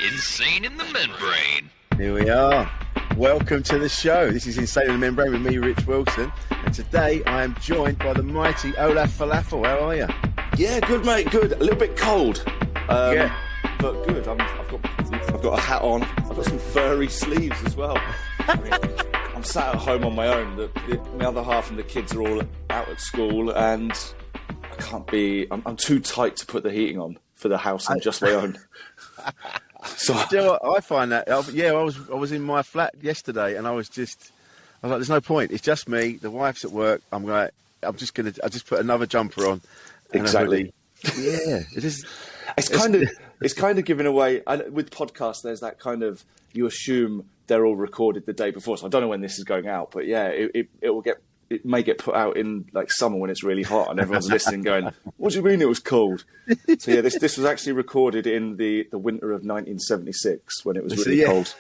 Insane in the Membrane. Here we are. Welcome to the show. This is Insane in the Membrane with me, Rich Wilson. And today I am joined by the mighty Olaf Falafel. How are you? Yeah, good, mate. Good. A little bit cold. Yeah. But good. I've got a hat on. I've got some furry sleeves as well. I mean, I'm sat at home on my own. My other half and the kids are all out at school, and I can't be. I'm too tight to put the heating on for the house I'm just my own. So Do you know what? I find that. I was in my flat yesterday, and I was like, "There's no point. It's just me. The wife's at work. I just put another jumper on." Exactly. Yeah, it is. It's kind of giving away. With podcasts, there's that kind of, you assume they're all recorded the day before. So I don't know when this is going out, but yeah, it may get put out in like summer when it's really hot and everyone's listening going, "What do you mean it was cold?" So yeah, this was actually recorded in the winter of 1976 when it was really cold.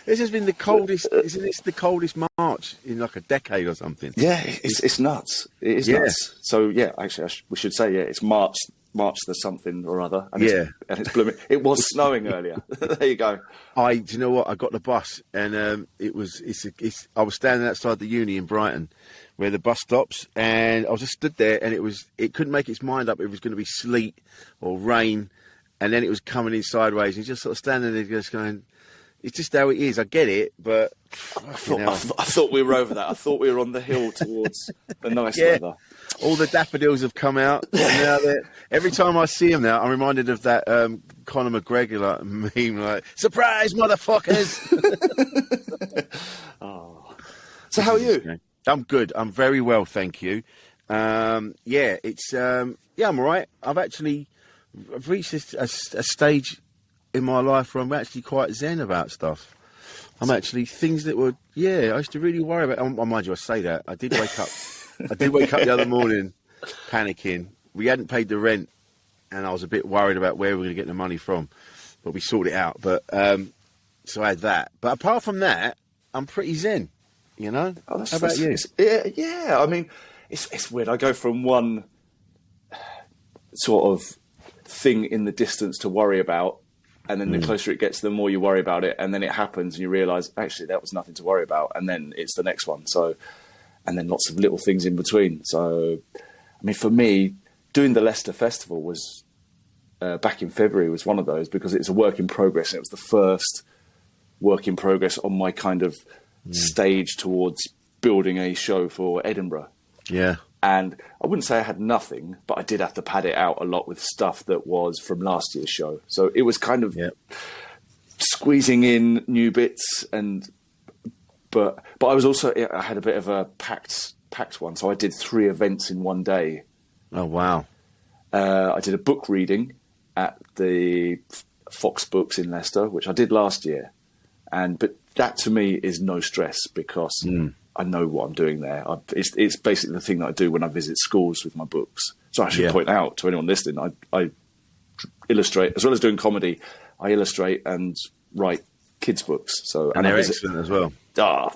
This has been the coldest. Isn't this the coldest March in like a decade or something? Yeah, it's nuts. It is nuts. So yeah, actually, we should say it's March the something or other, and it's blooming. It was snowing earlier. There you go. Do you know what? I got the bus, and I was standing outside the uni in Brighton, where the bus stops, and I was just stood there, and it couldn't make its mind up. It was going to be sleet or rain, and then it was coming in sideways, and just sort of standing there, just going. It's just how it is. I get it, but I thought we were over that. I thought we were on the hill towards the nice weather. All the daffodils have come out. And now every time I see them now, I'm reminded of that Conor McGregor meme, like, "Surprise, motherfuckers!" Oh. So how are you? I'm good. I'm very well, thank you. I'm all right. I've reached a stage in my life where I'm actually quite zen about stuff. I'm actually things that were, I used to really worry about. Oh, mind you, I say that. I did wake up the other morning panicking. We hadn't paid the rent, and I was a bit worried about where we were going to get the money from, but we sorted it out. But so I had that. But apart from that, I'm pretty zen. You know. How about you? Yeah. I mean, it's weird. I go from one sort of thing in the distance to worry about. And then the closer it gets, the more you worry about it. And then it happens and you realise, actually, that was nothing to worry about. And then it's the next one. So, and then lots of little things in between. So, I mean, for me, doing the Leicester Festival was, back in February, was one of those because it's a work in progress. And it was the first work in progress on my kind of stage towards building a show for Edinburgh. Yeah. And I wouldn't say I had nothing, but I did have to pad it out a lot with stuff that was from last year's show. So it was kind of squeezing in new bits, but I was also, I had a bit of a packed one. So I did 3 events in one day. Oh, wow. I did a book reading at the Fox Books in Leicester, which I did last year. But that to me is no stress because I know what I'm doing there. It's basically the thing that I do when I visit schools with my books. So I should point out to anyone listening, I illustrate, as well as doing comedy, I illustrate and write kids' books. And they're excellent as well.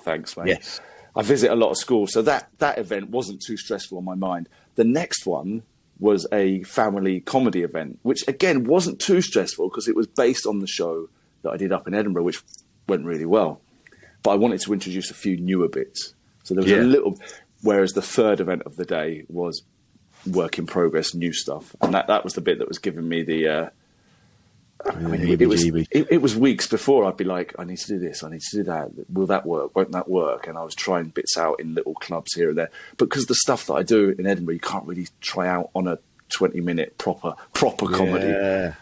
Thanks, mate. Yes. I visit a lot of schools, so that event wasn't too stressful on my mind. The next one was a family comedy event, which again wasn't too stressful because it was based on the show that I did up in Edinburgh, which went really well. But I wanted to introduce a few newer bits. So there was a little, whereas the third event of the day was work in progress, new stuff. And that was the bit that was giving me the, it was weeks before I'd be like, I need to do this, I need to do that. Will that work? Won't that work? And I was trying bits out in little clubs here and there. But because the stuff that I do in Edinburgh, you can't really try out on a 20-minute proper comedy. Yeah.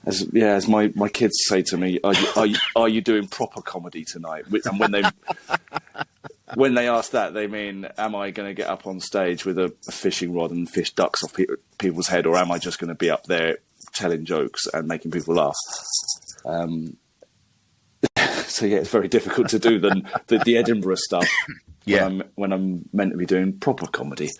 As my kids say to me, are you doing proper comedy tonight? And when they ask that, they mean, am I going to get up on stage with a fishing rod and fish ducks off people's head, or am I just going to be up there telling jokes and making people laugh? So it's very difficult to do the Edinburgh stuff when I'm meant to be doing proper comedy.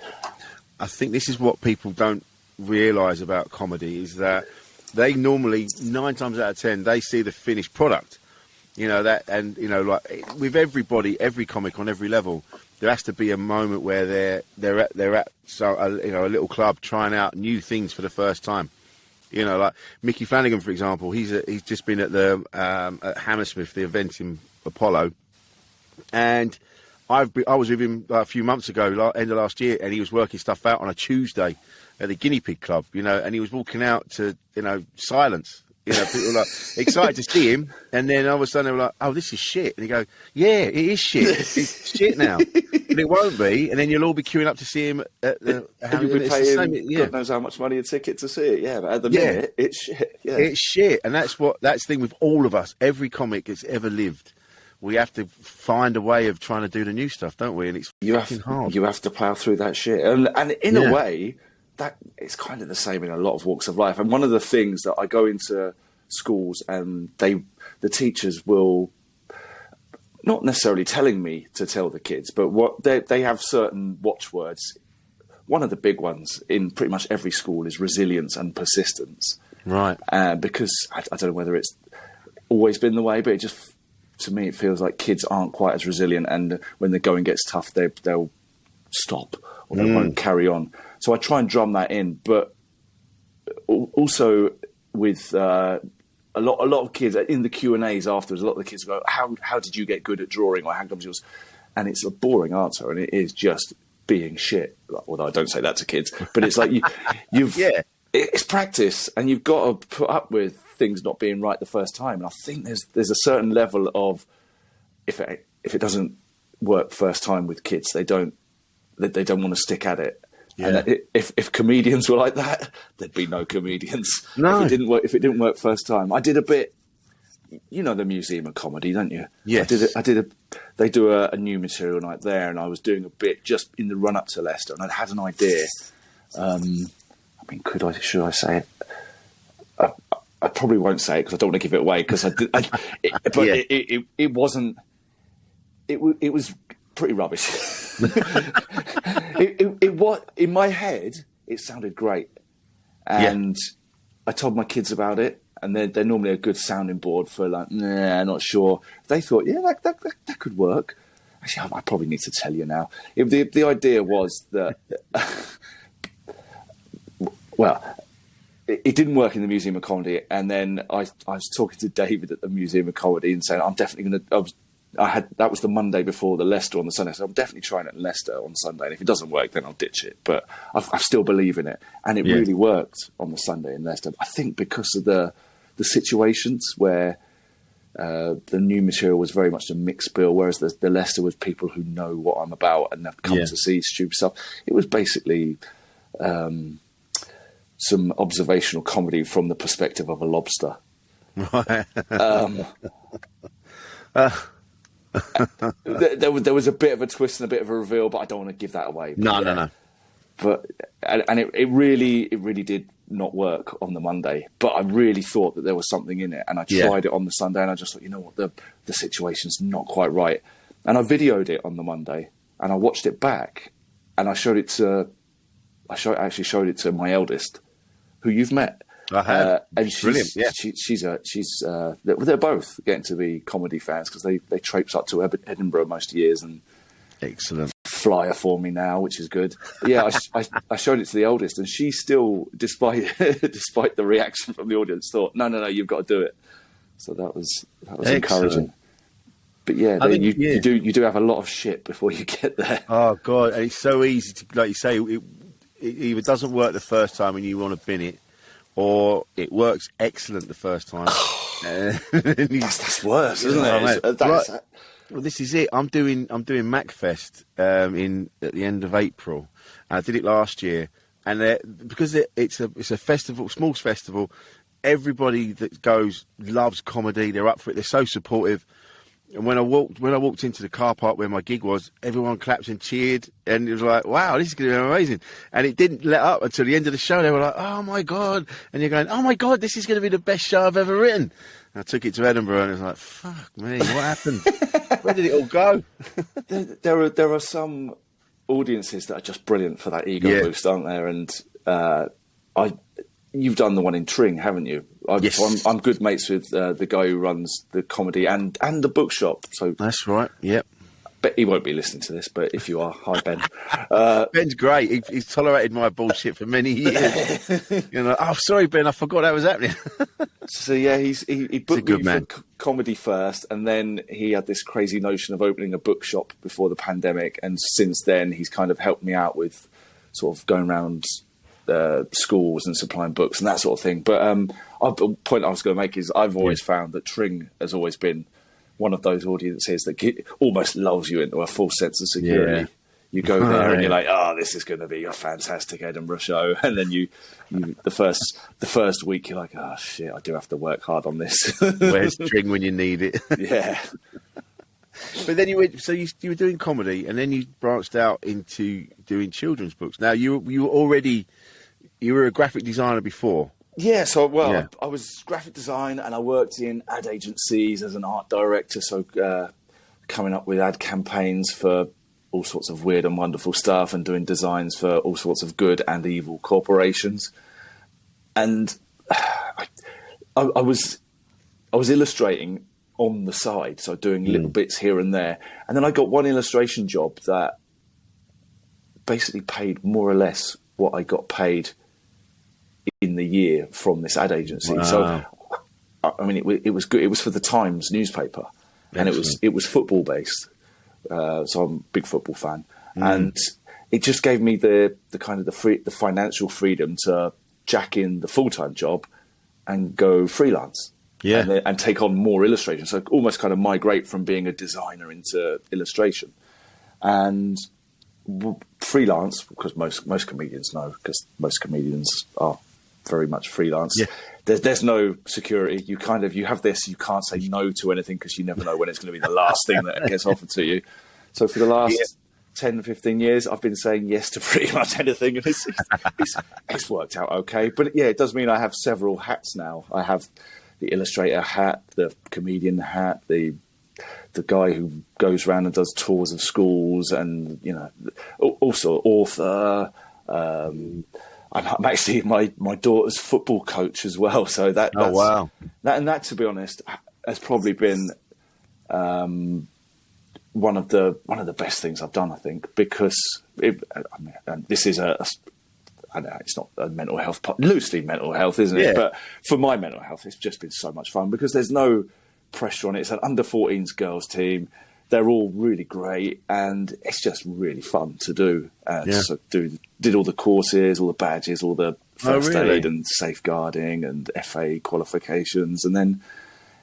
I think this is what people don't realise about comedy is that they normally 9 times out of 10 they see the finished product, that, and like with everybody, every comic on every level, there has to be a moment where they're at a little club trying out new things for the first time, You know, like Mickey Flanagan, for example. He's just been at the at Hammersmith, the event in Apollo, and I was with him a few months ago, end of last year, and he was working stuff out on a Tuesday at the Guinea Pig Club. You know, and he was walking out to silence. You know, people were like excited to see him, and then all of a sudden they were like, "Oh, this is shit," and he go, "Yeah, it is shit. It's shit now, but it won't be." And then you'll all be queuing up to see him at the. And you'll be paying God knows how much money a ticket to see it. Yeah, but at the minute, it's shit. Yeah, it's shit, and that's the thing with all of us. Every comic that's ever lived, we have to find a way of trying to do the new stuff, don't we? And it's fucking hard. You have to plough through that shit, and in a way, that it's kind of the same in a lot of walks of life. And one of the things that I go into schools and the teachers will not necessarily telling me to tell the kids, but what they have certain watchwords. One of the big ones in pretty much every school is resilience and persistence. Right. Because I don't know whether it's always been the way, but it just, to me, it feels like kids aren't quite as resilient, and when the going gets tough, they'll stop or they won't carry on. So I try and drum that in, but also with a lot of kids in the Q&As afterwards, a lot of the kids go, "How did you get good at drawing?" or "How comes yours?" And it's a boring answer, and it is just being shit. Although I don't say that to kids, but it's like you've it's practice, and you've got to put up with things not being right the first time. And I think there's a certain level of if it doesn't work first time with kids, they don't want to stick at it. Yeah. And if comedians were like that, there'd be no comedians. No. If it didn't work first time. I did a bit, you know, the Museum of Comedy, don't you? Yes. They do a new material night there, and I was doing a bit just in the run up to Leicester, and I'd had an idea. I mean, should I say it? I probably won't say it because I don't want to give it away, because it wasn't. It was pretty rubbish. it was, in my head, it sounded great, and I told my kids about it, and they're normally a good sounding board for like, nah, not sure. They thought, yeah, that could work. Actually, I probably need to tell you now. The idea was that, well, it didn't work in the Museum of Comedy, and then I was talking to David at the Museum of Comedy and saying, I'm definitely going to. That was the Monday before the Leicester on the Sunday, so I'm definitely trying it in Leicester on Sunday. And if it doesn't work, then I'll ditch it. But I still believe in it, and it really worked on the Sunday in Leicester. I think because of the situations where the new material was very much a mixed bill, whereas the Leicester was people who know what I'm about and have come to see stupid stuff. It was basically some observational comedy from the perspective of a lobster. Right. There was a bit of a twist and a bit of a reveal, but I don't want to give that away. No. But it really did not work on the Monday. But I really thought that there was something in it, and I tried it on the Sunday, and I just thought, you know what, the situation's not quite right. And I videoed it on the Monday, and I watched it back, and I showed it to my eldest, who you've met. I have. And she's brilliant. Yeah. They're both getting to be comedy fans because they traipse up to Edinburgh most years and excellent flyer for me now, which is good. But yeah, I showed it to the oldest, and she still, despite the reaction from the audience, thought, no, you've got to do it. So that was encouraging. But yeah, you do have a lot of shit before you get there. Oh God, and it's so easy to, like you say, it either doesn't work the first time and you want to bin it, or it works excellent the first time. That's worse, isn't it? Well, this is it. I'm doing MacFest at the end of April. I did it last year, and because it's a festival, small festival. Everybody that goes loves comedy. They're up for it. They're so supportive. And when I walked into the car park where my gig was, everyone clapped and cheered, and it was like, wow, this is going to be amazing. And it didn't let up until the end of the show. They were like, oh my God. And you're going, oh my God, this is going to be the best show I've ever written. And I took it to Edinburgh, and it was like, fuck me, what happened? Where did it all go? There are some audiences that are just brilliant for that ego boost, aren't there? And you've done the one in Tring, haven't you? Yes. I'm good mates with the guy who runs the comedy and the bookshop. So that's right. Yep. But he won't be listening to this, but if you are, hi, Ben. Ben's great. He's tolerated my bullshit for many years. Oh, sorry, Ben, I forgot that was happening. So yeah, he booked me man. for comedy first, and then he had this crazy notion of opening a bookshop before the pandemic, and since then he's kind of helped me out with sort of going around schools and supplying books and that sort of thing. But the point I was going to make is I've always found that Tring has always been one of those audiences that almost lulls you into a full sense of security. Yeah. You go there and you're like, oh, this is going to be a fantastic Edinburgh show. And then the first week, you're like, oh, shit, I do have to work hard on this. Where's Tring when you need it? Yeah. But then you were doing comedy, and then you branched out into doing children's books. Now, you were a graphic designer before. Yeah, I was graphic design, and I worked in ad agencies as an art director, so coming up with ad campaigns for all sorts of weird and wonderful stuff, and doing designs for all sorts of good and evil corporations. And I was illustrating on the side, so doing little bits here and there. And then I got one illustration job that basically paid more or less what I got paid in the year from this ad agency. Wow. So, I mean, it was good. It was for the Times newspaper, and it was football based. So I'm a big football fan, and it just gave me the kind of the financial freedom to jack in the full time job and go freelance. Yeah, and take on more illustration. So almost kind of migrate from being a designer into illustration, and freelance, because most comedians know, because most comedians are very much freelance. Yeah. There's no security. You have this. You can't say no to anything because you never know when it's going to be the last thing that gets offered to you. So for the last 10, 15 years, I've been saying yes to pretty much anything, and it's worked out okay. But yeah, it does mean I have several hats now. I have the illustrator hat, the comedian hat, the guy who goes around and does tours of schools, and also author. I'm actually my daughter's football coach as well. So that's, wow. That to be honest has probably been one of the best things I've done, I think, because this is I know it's not a mental health, loosely mental health, isn't it? Yeah. But for my mental health, it's just been so much fun because there's no pressure on it. It's an under-14s girls team. They're all really great, and it's just really fun to do. So did all the courses, all the badges, all the first aid and safeguarding and FA qualifications, and then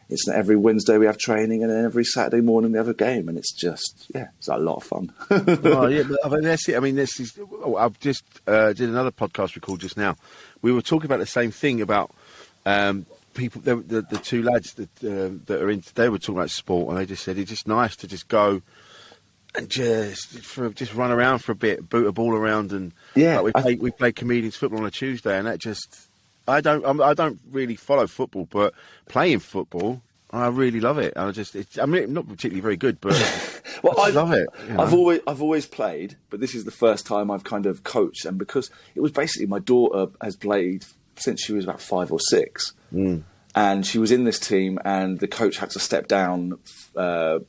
it's every Wednesday we have training, and then every Saturday morning we have a game, and it's just it's a lot of fun. Oh yeah, but I mean, that's it. I mean, this is. I've just did another podcast record just now. We were talking about the same thing about people. The two lads that are in. They were talking about sport, and they just said it's just nice to just go and just run around for a bit, boot a ball around, and we play comedians football on a Tuesday, and that just. I don't really follow football, but playing football, I really love it. I'm not particularly very good, but I love it. I've always played, but this is the first time I've kind of coached, and because it was basically my daughter has played since she was about 5 or 6, and she was in this team, and the coach had to step down. I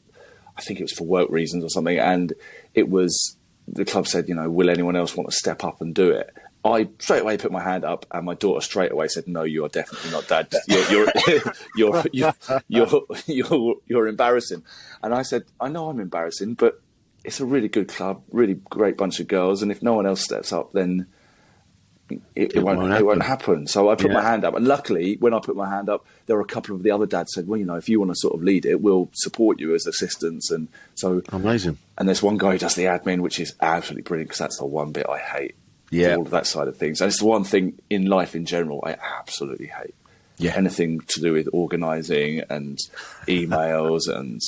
think it was for work reasons or something, and the club said, will anyone else want to step up and do it? I straight away put my hand up, and my daughter straight away said, "No, you are definitely not Dad. You're embarrassing." And I said, "I know I'm embarrassing, but it's a really good club, really great bunch of girls, and if no one else steps up, then it won't happen." So I put my hand up, and luckily, when I put my hand up, there were a couple of the other dads said, "Well, if you want to sort of lead it, we'll support you as assistants." And so amazing. And there's one guy who does the admin, which is absolutely brilliant because that's the one bit I hate. Yeah, all of that side of things, and it's the one thing in life in general I absolutely hate. Yeah, anything to do with organising and emails, and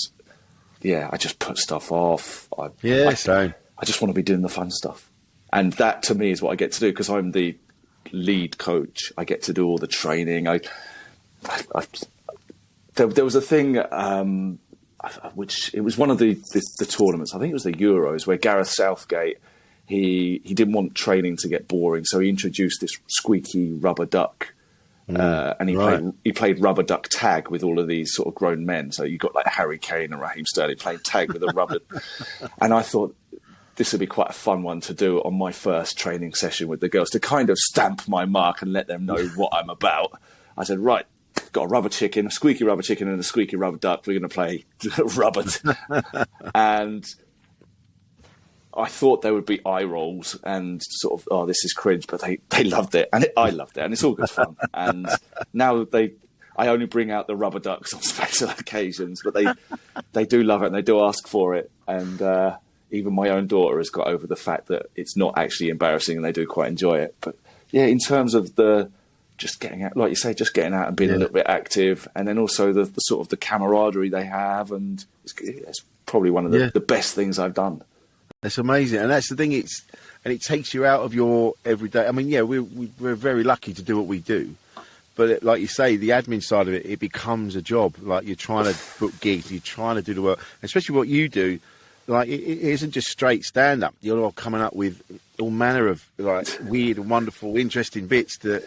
I just put stuff off. Same. I just want to be doing the fun stuff, and that to me is what I get to do because I'm the lead coach. I get to do all the training. There was a thing, which it was one of the tournaments. I think it was the Euros where Gareth Southgate. He didn't want training to get boring, so he introduced this squeaky rubber duck and right. he played rubber duck tag with all of these sort of grown men. So you got like Harry Kane and Raheem Sterling playing tag with a rubber. And I thought this would be quite a fun one to do on my first training session with the girls, to kind of stamp my mark and let them know what I'm about. I said, right, got a rubber chicken, a squeaky rubber chicken and a squeaky rubber duck. We're going to play rubber. And I thought there would be eye rolls and sort of, oh, this is cringe, but they loved it, and I loved it, and it's all good fun. And now I only bring out the rubber ducks on special occasions, but they do love it and they do ask for it. And even my own daughter has got over the fact that it's not actually embarrassing, and they do quite enjoy it. But yeah, in terms of just getting out, like you say, just getting out and being a little bit active, and then also the sort of the camaraderie they have, and it's probably one of the best things I've done. That's amazing, and that's the thing. It takes you out of your everyday. I mean, yeah, we're very lucky to do what we do, but like you say, the admin side of it becomes a job. Like, you're trying to book gigs, you're trying to do the work, especially what you do. Like, it isn't just straight stand up. You're all coming up with all manner of like weird and wonderful, interesting bits that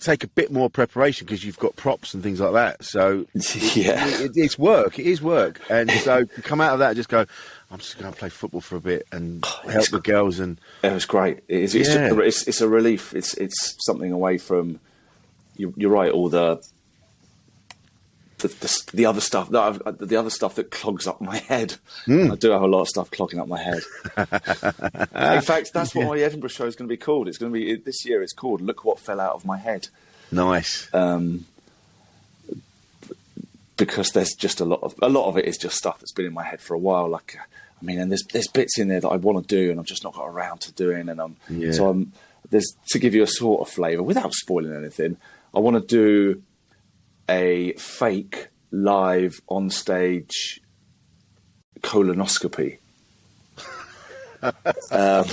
take a bit more preparation because you've got props and things like that. So it's work. It is work, and so to come out of that and just go, I'm just going to play football for a bit and help the girls. And it was great. It's a relief. It's something away from. You're right. All the other stuff that clogs up my head. I do have a lot of stuff clogging up my head. In fact, that's what my Edinburgh show is going to be called. It's going to be this year. It's called "Look What Fell Out of My Head." Nice. Because there's just a lot of it is just stuff that's been in my head for a while. Like, I mean, and there's bits in there that I want to do and I've just not got around to doing. And there's, to give you a sort of flavour without spoiling anything, I want to do a fake live on stage colonoscopy. I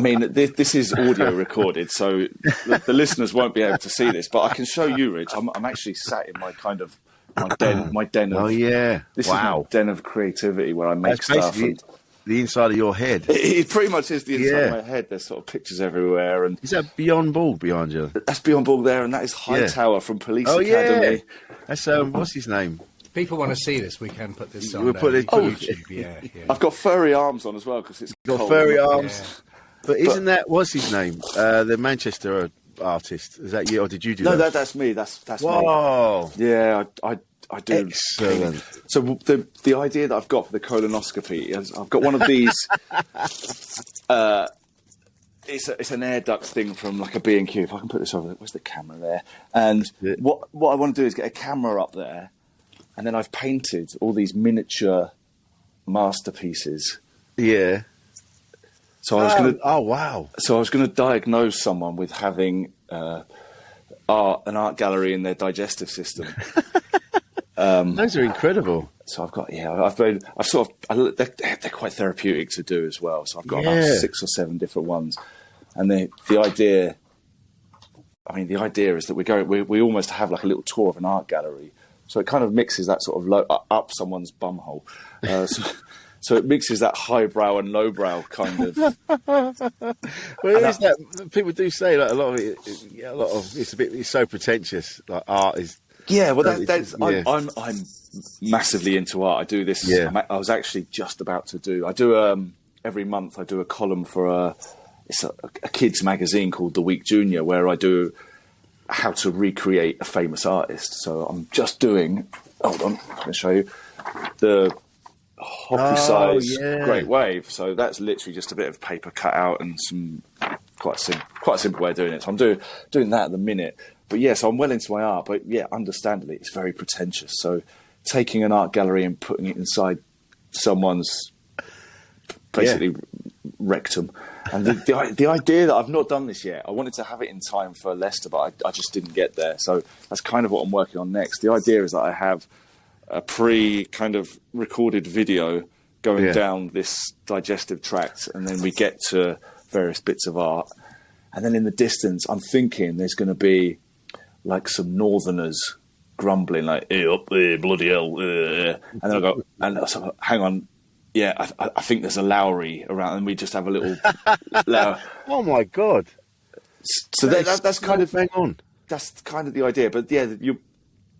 mean, this is audio recorded, so the listeners won't be able to see this, but I can show you, Rich. I'm actually sat in my kind of my den of. Oh yeah! This is my den of creativity where I make stuff. And the inside of your head. It pretty much is the inside of my head. There's sort of pictures everywhere, and is that Beyond Ball behind you? That's Beyond Ball there, and that is Hightower from Police Academy. Yeah. That's what's his name? People want to see this. We can put this on YouTube. Yeah. I've got furry arms on as well because it's got cold. Furry arms. Yeah. But isn't that what's his name? The Manchester artist. Is that you, or did you do that? No, that's me. That's Whoa. me. Yeah, I do. Excellent. So the idea that I've got for the colonoscopy is I've got one of these. It's an air duct thing from like a B&Q. If I can put this over, where's the camera there? And what I want to do is get a camera up there, and then I've painted all these miniature masterpieces. Yeah. So I was going to. Oh wow! So I was going to diagnose someone with having an art gallery in their digestive system. Those are incredible. So I've got they're quite therapeutic to do as well. So I've got about 6 or 7 different ones, and the idea. I mean, the idea is that we almost have like a little tour of an art gallery. So it kind of mixes that sort of up someone's bumhole. So it mixes that highbrow and lowbrow kind of. Well, is that people do say like a lot of it's so pretentious. Like art is. Yeah, well, I'm massively into art. I do this. Yeah. I was actually just about to do. I do every month. I do a column for it's a kids magazine called The Week Junior, where I do how to recreate a famous artist. So I'm just doing. Hold on, I'm going to show you the hockey size Great Wave. So that's literally just a bit of paper cut out and some quite a simple way of doing it. So I'm doing that at the minute. But yeah, so I'm well into my art. But yeah, understandably, it's very pretentious. So taking an art gallery and putting it inside someone's basically rectum. And the idea that I've not done this yet, I wanted to have it in time for Leicester, but I just didn't get there. So that's kind of what I'm working on next. The idea is that I have a kind of recorded video going down this digestive tract, and then we get to various bits of art. And then in the distance, I'm thinking there's going to be like some northerners grumbling, like, hey, up there, bloody hell. And then I go, hang on. Yeah, I think there's a Lowry around, and we just have a little Lowry. Oh my God. So that's kind of... Hang on. that's kind of the idea. But yeah, you're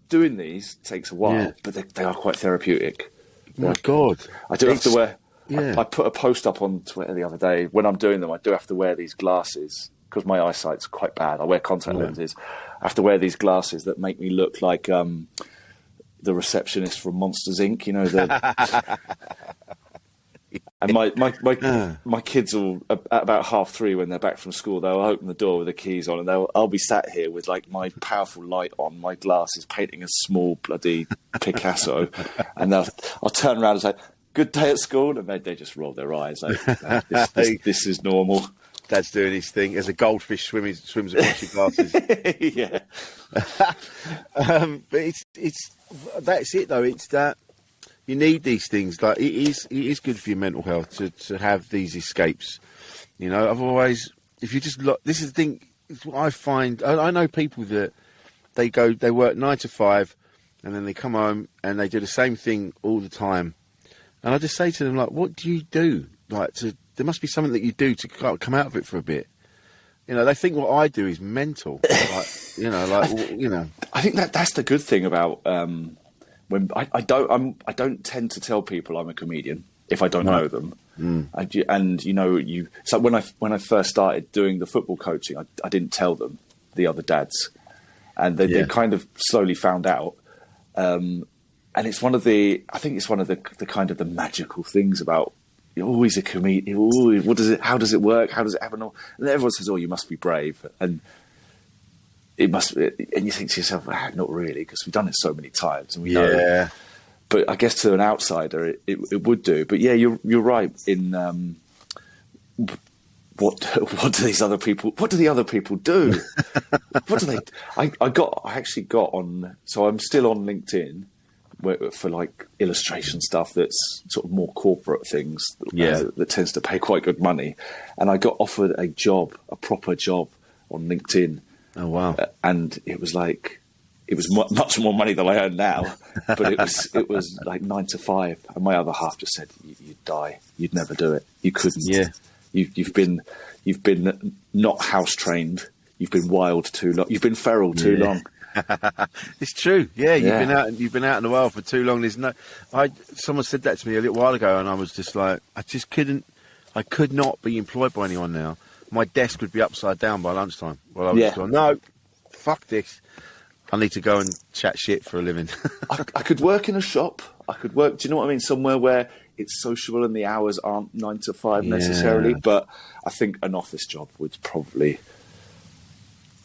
doing these takes a while, Yeah. but they are quite therapeutic. My God. I do have to wear. Yeah. I put a post up on Twitter the other day. When I'm doing them, I do have to wear these glasses because my eyesight's quite bad. I wear contact lenses. I have to wear these glasses that make me look like the receptionist from Monsters Inc. You know, and my kids will, at about 3:30 when they're back from school, they'll open the door with the keys on, and I'll be sat here with like my powerful light on, my glasses painting a small bloody Picasso, and I'll turn around and say, "Good day at school," and they just roll their eyes like, this is normal. Dad's doing his thing as a goldfish swims across your glasses. Yeah. But it's that's it though. It's that you need these things. Like it is good for your mental health to have these escapes. You know, otherwise, if you just look, this is the thing. It's what I find. I know people that they work 9 to 5, and then they come home and they do the same thing all the time. And I just say to them, like, what do you do? Like, there must be something that you do to come out of it for a bit. You know, they think what I do is mental. I think that's the good thing about when I don't tend to tell people I'm a comedian if I don't know them. So when I first started doing the football coaching, I didn't tell them, the other dads, and they kind of slowly found out. And it's one of the kind of the magical things about, you're always a comedian. How does it work? How does it happen? And everyone says, "Oh, you must be brave," and it must. And you think to yourself, "Not really," because we've done it so many times, and we know. But I guess to an outsider, it would do. But yeah, you're right in what do these other people? What do the other people do? What do they? I actually got on. So I'm still on LinkedIn for like illustration stuff that's sort of more corporate things that tends to pay quite good money, and I got offered a proper job on LinkedIn. Oh wow. And it was like much more money than I earn now, but it was like 9 to 5, and my other half just said, you'd die, you'd never do it, you couldn't. You've been not house trained, you've been wild too long, you've been feral too long. It's true. Yeah, you've been out in the wild for too long. Someone said that to me a little while ago, and I was just like, I could not be employed by anyone now. My desk would be upside down by lunchtime. Well, I was just going, no, fuck this. I need to go and chat shit for a living. I could work in a shop. I could work. Do you know what I mean? Somewhere where it's sociable and the hours aren't 9 to 5 necessarily. But I think an office job would probably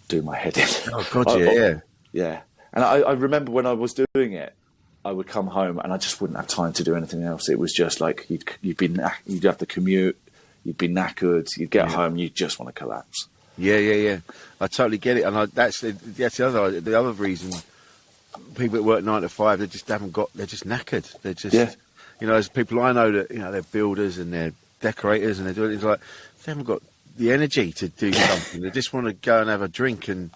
do my head in. Oh God, yeah. And I remember when I was doing it, I would come home and I just wouldn't have time to do anything else. It was just like you'd have to commute, you'd be knackered, you'd get home, you'd just want to collapse. Yeah. I totally get it, and that's the other reason. People that work 9 to 5, they're just knackered. They're just, there's people I know that they're builders and they're decorators and they're doing it's like they haven't got the energy to do something. They just want to go and have a drink and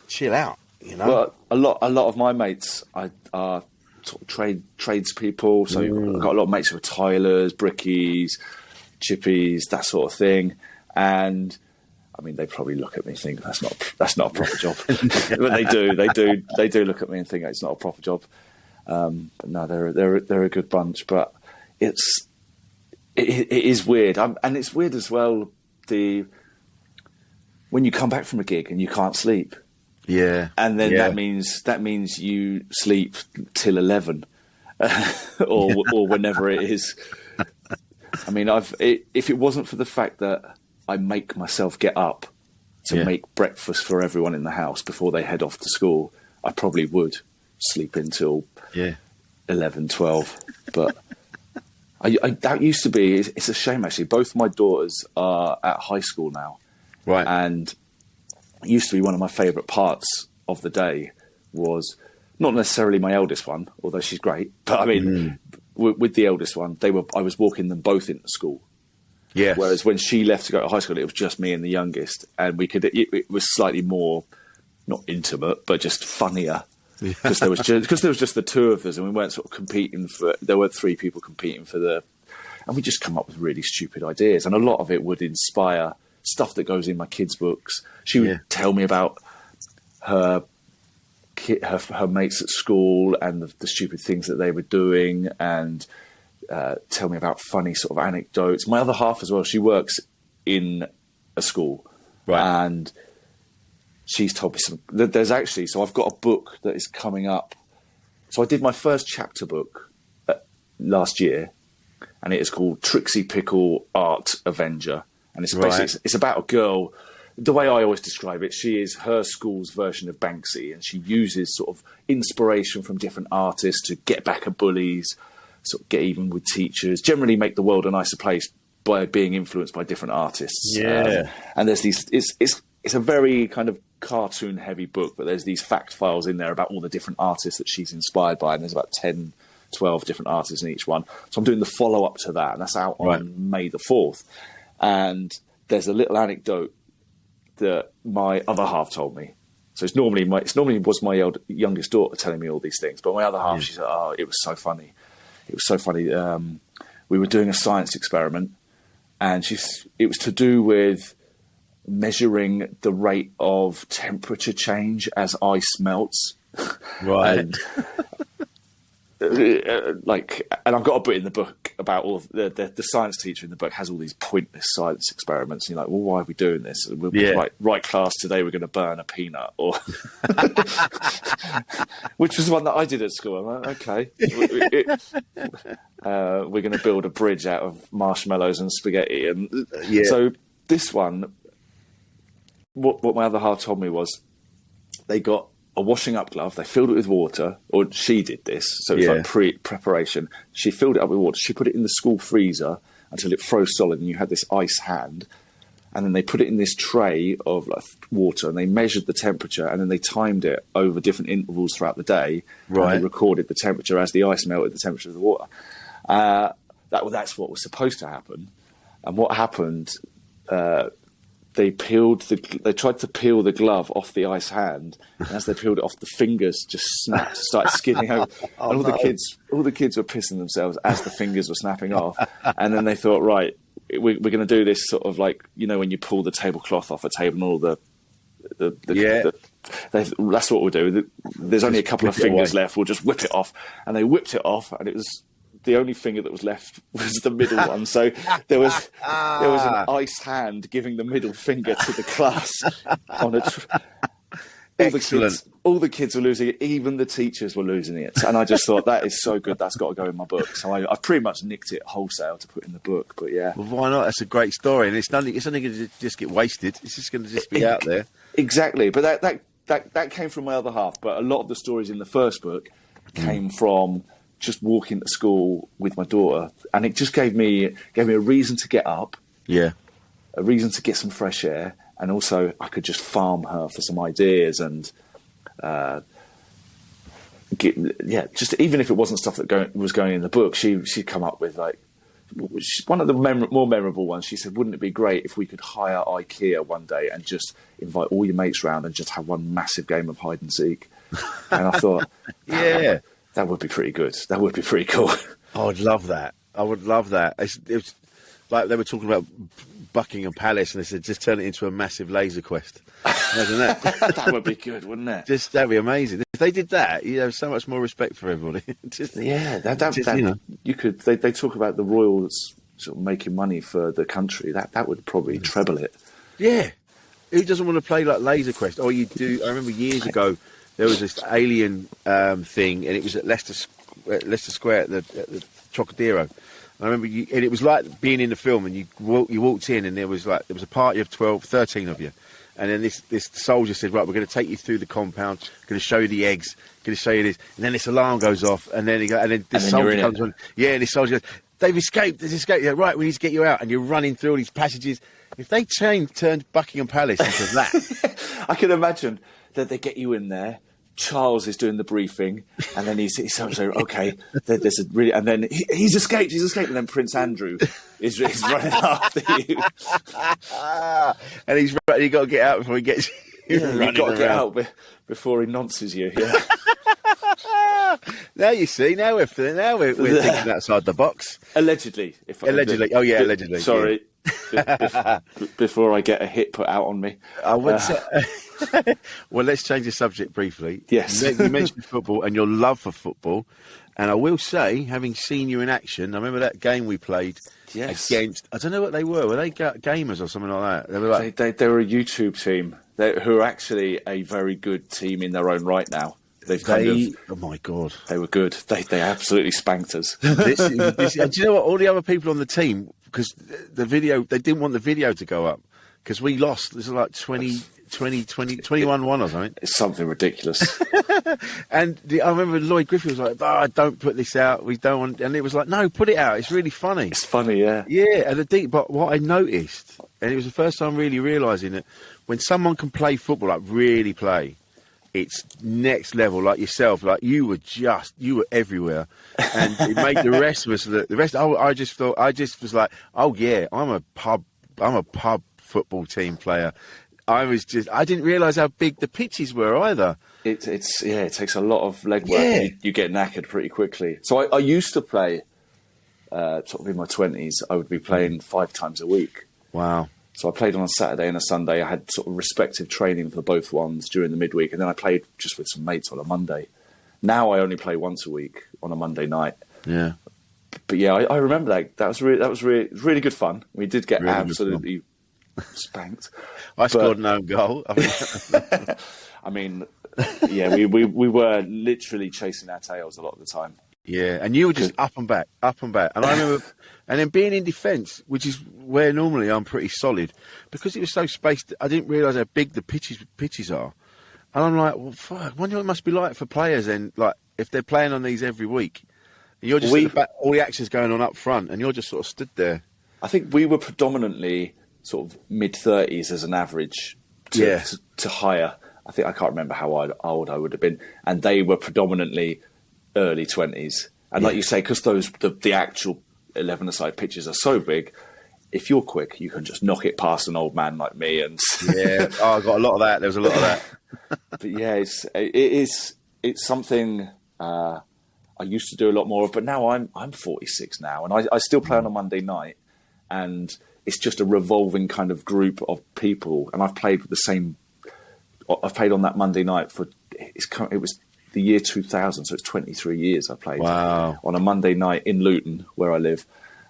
chill out. Well, a lot of my mates are sort of tradespeople. So I've got a lot of mates who are tilers, brickies, chippies, that sort of thing. And I mean, they probably look at me and think that's not a proper job, but they do look at me and think it's not a proper job. But no, they're a good bunch. But it is weird, and it's weird as well. When you come back from a gig and you can't sleep. Yeah, and then that means you sleep till 11, or whenever it is. I mean, if it wasn't for the fact that I make myself get up to make breakfast for everyone in the house before they head off to school, I probably would sleep until 11, 12. But that used to be. It's a shame actually. Both my daughters are at high school now, right, and. It used to be one of my favourite parts of the day was not necessarily my eldest one, although she's great. But I mean, with the eldest one, I was walking them both into school. Yeah. Whereas when she left to go to high school, it was just me and the youngest, and it was slightly more not intimate, but just funnier because there was just the two of us, and we weren't sort of competing there weren't 3 people competing and we just come up with really stupid ideas, and a lot of it would inspire stuff that goes in my kids' books. She would tell me about her her mates at school and the stupid things that they were doing, and tell me about funny sort of anecdotes. My other half as well, she works in a school, Right. and she's told me some. There's actually, so I've got a book that is coming up. So I did my first chapter book last year, and it is called Trixie Pickle Art Avenger, and it's basically it's about a girl. The way I always describe it, she is her school's version of Banksy, and she uses sort of inspiration from different artists to get back at bullies, sort of get even with teachers, generally make the world a nicer place by being influenced by different artists. Yeah. And there's these, it's a very kind of cartoon heavy book, but there's these fact files in there about all the different artists that she's inspired by, and there's about 10, 12 different artists in each one. So I'm doing the follow up to that, and that's out on May the 4th. And there's a little anecdote that my other half told me. So it's normally was my youngest daughter telling me all these things, but my other half, she said, "Oh, it was so funny. It was so funny. We were doing a science experiment, and it was to do with measuring the rate of temperature change as ice melts." Right. And, and I've got a bit in the book about all of the science teacher in the book has all these pointless science experiments. And you're like, well, why are we doing this? Right class, today we're going to burn a peanut, or which was one that I did at school. I'm like, okay, we're going to build a bridge out of marshmallows and spaghetti. And so this one, what my other half told me was they got a washing up glove, they filled it with water, or she did this, so it was like preparation. She filled it up with water, she put it in the school freezer until it froze solid, and you had this ice hand, and then they put it in this tray of like water, and they measured the temperature, and then they timed it over different intervals throughout the day, and they recorded the temperature as the ice melted, the temperature of the water. That's what was supposed to happen. And what happened, they tried to peel the glove off the ice hand, and as they peeled it off, the fingers just snapped, started skidding over. And all the kids were pissing themselves as the fingers were snapping off. And then they thought, right, we're going to do this sort of like, you know, when you pull the tablecloth off a table and all that's what we'll do. There's only a couple of fingers left. We'll just whip it off. And they whipped it off, and it was the only finger that was left was the middle one. So there was an ice hand giving the middle finger to the class on a. All the kids were losing it. Even the teachers were losing it. And I just thought, that is so good. That's got to go in my book. So I pretty much nicked it wholesale to put in the book. But yeah, well, why not? That's a great story, and it's only going to just get wasted. It's just going to just be out there. Exactly. But that came from my other half. But a lot of the stories in the first book came from just walking to school with my daughter, and it just gave me a reason to get up, a reason to get some fresh air, and also I could just farm her for some ideas and just even if it wasn't stuff that was going in the book, she'd come up with like one of the more memorable ones. She said, "Wouldn't it be great if we could hire IKEA one day and just invite all your mates round and just have one massive game of hide and seek?" And I thought, that would be pretty good. That would be pretty cool. Oh, I'd love that. I would love that. It was like they were talking about Buckingham Palace, and they said just turn it into a massive laser quest. Imagine that. That would be good, wouldn't it? That'd be amazing. If they did that, you'd have so much more respect for everybody. You could. They talk about the royals sort of making money for the country. That would probably treble it. Yeah. Who doesn't want to play like Laser Quest? Oh, you do. I remember years ago there was this alien thing, and it was at Leicester Square at the Trocadero. And I remember, and it was like being in the film, and you walked in, and there was a party of 13 of you, and then this soldier said, "Right, we're going to take you through the compound, going to show you the eggs, going to show you this," and then this alarm goes off, and then this soldier comes on, and this soldier goes, "They've escaped. Yeah, right, we need to get you out," and you're running through all these passages. If they turned Buckingham Palace into that, I can imagine that they get you in there. Charles is doing the briefing, and then he's saying, "Okay, there's a really," and then he's escaped, and then Prince Andrew is running after you, and he's right. You got to get out before he gets. You've got to get out before he nonces you. Yeah. Now you see. Now we're thinking outside the box. Allegedly. Allegedly. Oh yeah, allegedly. Sorry. Yeah. before I get a hit put out on me. I would say, well, let's change the subject briefly. Yes. You mentioned football and your love for football. And I will say, having seen you in action, I remember that game we played Yes. against, I don't know what they were. Were they gamers or something like that? They were like, They were a YouTube team who are actually a very good team in their own right now. oh my God. They were good. They absolutely spanked us. Do you know what? All the other people on the team, because the video, they didn't want the video to go up because we lost. This is like 21-1 or something. It's something ridiculous. And I remember Lloyd Griffith was like, don't put this out. We don't want, and it was like, no, put it out. It's really funny. It's funny, yeah. Yeah, and but what I noticed, and it was the first time really realising that when someone can play football, like really play, it's next level, like yourself. Like you were everywhere, and it made the rest of us. I just was like, oh yeah, I'm a pub football team player. I didn't realise how big the pitches were either. It takes a lot of legwork. Yeah. You get knackered pretty quickly. So I used to play, sort of in my 20s. I would be playing 5 times a week. Wow. So I played on a Saturday and a Sunday. I had sort of respective training for both ones during the midweek, and then I played just with some mates on a Monday. Now I only play once a week on a Monday night. Yeah. But yeah, I remember that. That was really good fun. We did get Really absolutely spanked. I scored an own goal. I mean, yeah, we were literally chasing our tails a lot of the time. Yeah, and you were just up and back. And I remember, and then being in defence, which is where normally I'm pretty solid, because it was so spaced, I didn't realise how big the pitches are. And I'm like, well, fuck, I wonder what it must be like for players then, like, if they're playing on these every week. And you're just at the back, all the action's going on up front, and you're just sort of stood there. I think we were predominantly sort of mid-30s as an average to higher. I can't remember how old I would have been. And they were predominantly early 20s. And like you say, because the actual 11-a-side pitches are so big, if you're quick, you can just knock it past an old man like me. And yeah, I got a lot of that. There was a lot of that. But yeah, it's something I used to do a lot more of. But now I'm 46 now, and I still play on a Monday night, and it's just a revolving kind of group of people. And I've played with the same. I've played on that Monday night it was the year 2000, so it's 23 years I played on a Monday night in Luton, where I live.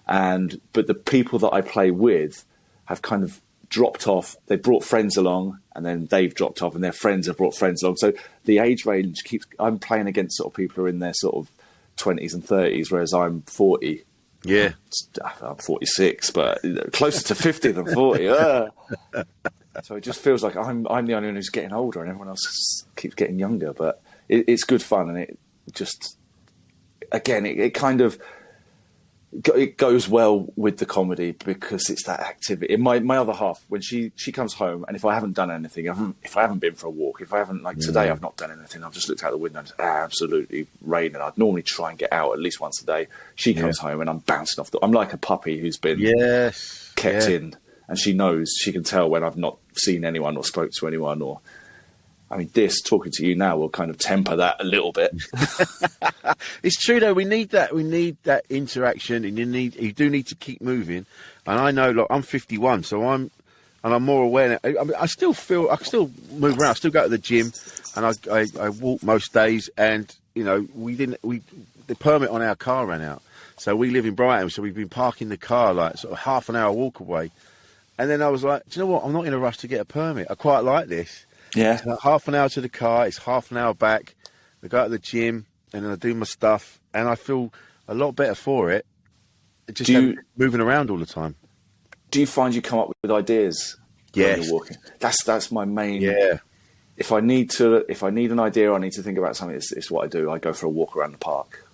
But the people that I play with have kind of dropped off. They brought friends along, and then they've dropped off, and their friends have brought friends along. So the age range I'm playing against sort of people who are in their sort of 20s and 30s, whereas I'm 40. Yeah. I'm 46, but closer to 50 than 40. So it just feels like I'm the only one who's getting older, and everyone else keeps getting younger. But it's good fun, and it just, again, it kind of it goes well with the comedy because it's that activity. My other half, when she comes home, and if I haven't done anything, if I haven't been for a walk, if I haven't, like today, I've not done anything, I've just looked out the window and it's absolutely raining. I'd normally try and get out at least once a day. She comes home and I'm bouncing off I'm like a puppy who's been kept in, and she knows, she can tell when I've not seen anyone or spoke to anyone, or I mean, talking to you now will kind of temper that a little bit. It's true though. We need that. We need that interaction, and you do need to keep moving. And I know, like, I'm 51, so I'm more aware now. I mean, I still move around. I still go to the gym, and I walk most days. And you know, the permit on our car ran out, so we live in Brighton, so we've been parking the car like sort of half an hour walk away. And then I was like, do you know what? I'm not in a rush to get a permit. I quite like this. Yeah. It's like half an hour to the car, it's half an hour back. I go to the gym, and then I do my stuff, and I feel a lot better for it. Just moving around all the time. Do you find you come up with ideas Yes. when you're walking? That's my main. Yeah. If I need an idea, I need to think about something. It's what I do. I go for a walk around the park,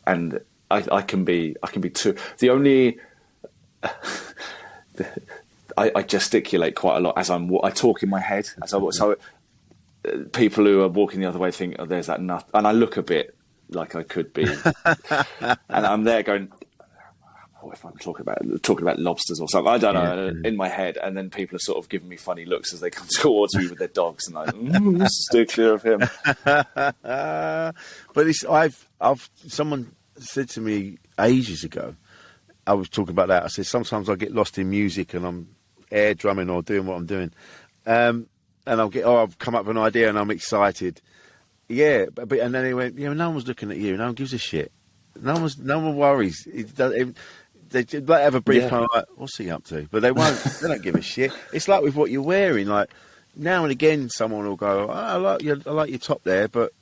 and I can be too. The only. I gesticulate quite a lot as I talk in my head. So people who are walking the other way think, oh, there's that nut. And I look a bit like I could be. And I'm there going, oh, if I'm talking about lobsters or something, I don't know, in my head. And then people are sort of giving me funny looks as they come towards me with their dogs. And I'm steer clear of him. But someone said to me ages ago, I was talking about that. I said sometimes I get lost in music and I'm air drumming or doing what I'm doing, and I've come up with an idea and I'm excited. Yeah, but and then he went, no one's looking at you. No one gives a shit. No one worries. They like have a brief kind of like, what's he up to? But they won't. They don't give a shit. It's like with what you're wearing. Like now and again, someone will go, I like your top there, but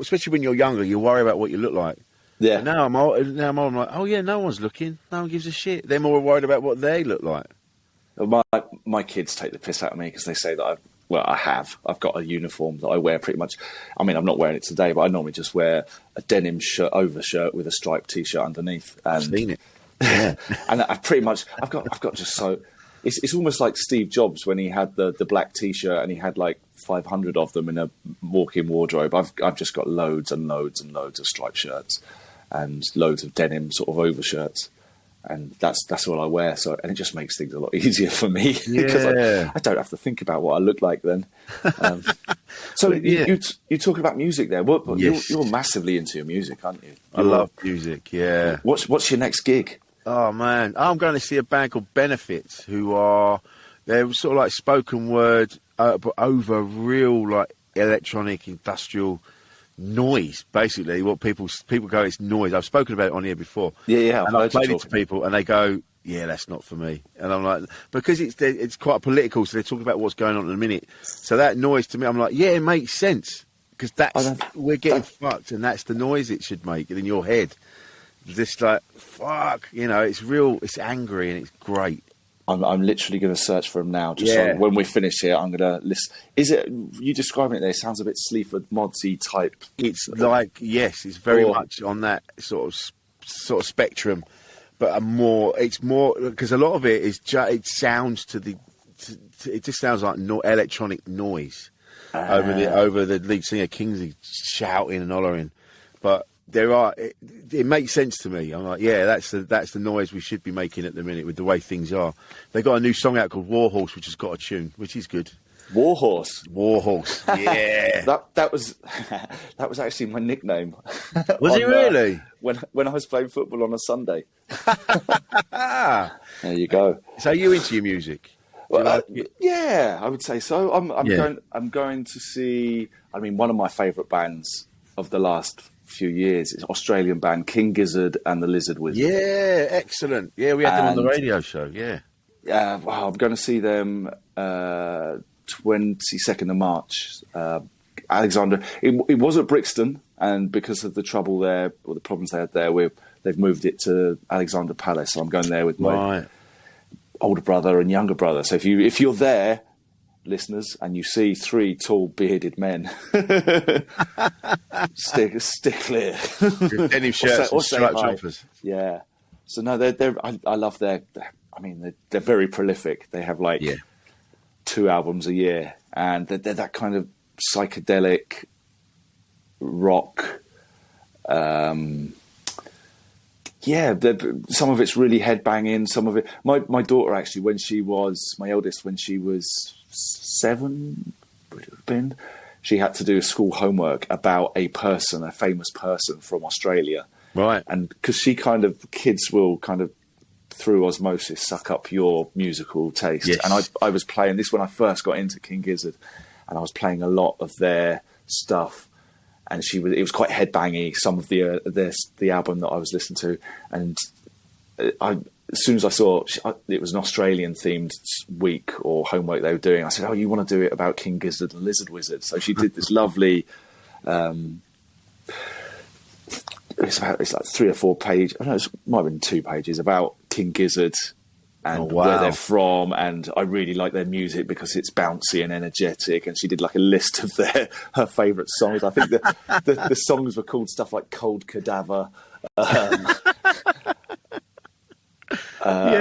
especially when you're younger, you worry about what you look like. Yeah. But now I'm old. I'm like, oh yeah, no one's looking. No one gives a shit. They're more worried about what they look like. My kids take the piss out of me because they say that I've got a uniform that I wear pretty much. I mean, I'm not wearing it today, but I normally just wear a denim overshirt with a striped t-shirt underneath. And, I've seen it. Yeah. And I've got just so. It's almost like Steve Jobs when he had the black t-shirt and he had like 500 of them in a walk-in wardrobe. I've just got loads and loads and loads of striped shirts and loads of denim sort of overshirts. And that's all I wear. So, and it just makes things a lot easier for me because I don't have to think about what I look like then. So you talk about music there. Yes. You're massively into your music, aren't you? I love music. Yeah. What's your next gig? Oh man, I'm going to see a band called Benefits, they're sort of like spoken word, but over real like electronic industrial noise. Basically, what people go, it's noise. I've spoken about it on here before. Yeah. And I've played it to people, and they go, "Yeah, that's not for me." And I'm like, because it's quite political, so they're talking about what's going on in a minute. So that noise to me, I'm like, yeah, it makes sense because we're getting fucked, and that's the noise it should make in your head. Just like fuck, it's real. It's angry and it's great. I'm literally going to search for him now. So when we finish here, I'm going to list. Is it you describing it there? It sounds a bit Sleaford Modsy type. It's like it's very much on that sort of spectrum, but it's more because a lot of it is it sounds it just sounds like electronic noise over the lead singer Kingsley shouting and hollering, but. It makes sense to me. I'm like, yeah, that's the noise we should be making at the minute with the way things are. They got a new song out called Warhorse, which has got a tune, which is good. Warhorse, yeah. that was actually my nickname. Was it really? When I was playing football on a Sunday. There you go. So are you into your music? Well, yeah, I would say so. I'm going to see. I mean, one of my favourite bands of the last few years is Australian band King Gizzard and the Lizard Wizard. Yeah, excellent. Yeah, we had them on the radio show. Yeah. Wow, I'm going to see them 22nd of March. Alexander. It was at Brixton, and because of the trouble there, or the problems they had there, they've moved it to Alexander Palace. So I'm going there with my older brother and younger brother. So if you're there, listeners, and you see three tall bearded men, stick clear. Denim shirts and striped jumpers. Yeah. So no, I love they're very prolific. They have 2 albums a year, and they're that kind of psychedelic rock. Some of it's really headbanging. Some of it. My daughter actually, my eldest, when she was 7, would it have been? She had to do school homework about a famous person from Australia. Right. And because kids will kind of through osmosis suck up your musical taste. Yes. And I was playing this when I first got into King Gizzard, and I was playing a lot of their stuff. And it was quite headbangy, some of the album that I was listening to. And as soon as I saw it was an Australian themed week or homework they were doing, I said, "Oh, you want to do it about King Gizzard and Lizard Wizard?" So she did this lovely. It's like 3 or 4 pages. I don't know, it might have been 2 pages about King Gizzard and where they're from, and I really like their music because it's bouncy and energetic. And she did like a list of her favourite songs. I think the songs were called stuff like "Cold Cadaver." I'm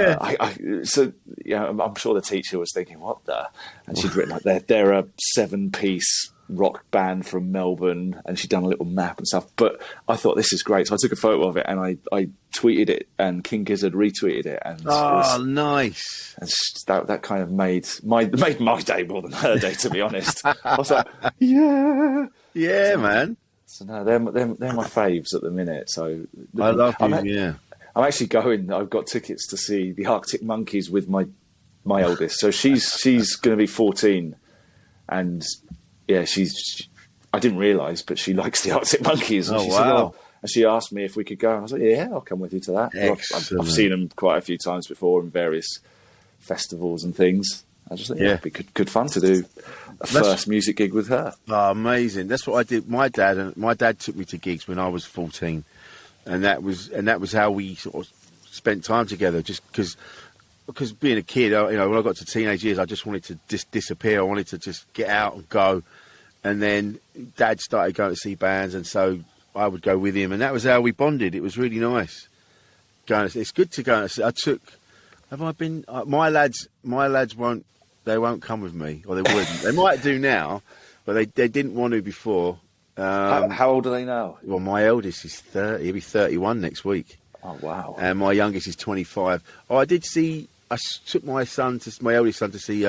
sure the teacher was thinking, "What the?" And she'd written like they're a 7-piece rock band from Melbourne, and she'd done a little map and stuff. But I thought, this is great, so I took a photo of it and I tweeted it, and King Gizzard retweeted it. And nice! And that kind of made my day more than her day, to be honest. I was like, yeah, man. So no, they're my faves at the minute. So I love you. I'm actually going. I've got tickets to see the Arctic Monkeys with my oldest. So she's going to be 14, and yeah, I didn't realise, but she likes the Arctic Monkeys. And Oh, she wow. said, "Oh," and she asked me if we could go. And I was like, "Yeah, I'll come with you to that." Excellent. I've seen them quite a few times before in various festivals and things. I just think Yeah. it'd be good fun to do a first music gig with her. Oh, amazing! That's what I did. My dad took me to gigs when I was 14, and that was how we sort of spent time together. Just because being a kid, when I got to teenage years, I just wanted to just disappear. I wanted to just get out and go. And then Dad started going to see bands, and so I would go with him, and that was how we bonded. It was really nice. It's good to go. Have I been? My lads won't. They won't come with me, or they wouldn't. They might do now, but they didn't want to before. How old are they now? Well, my eldest is 30. He'll be 31 next week. Oh wow! And my youngest is 25. Oh, I did see. I took my eldest son to see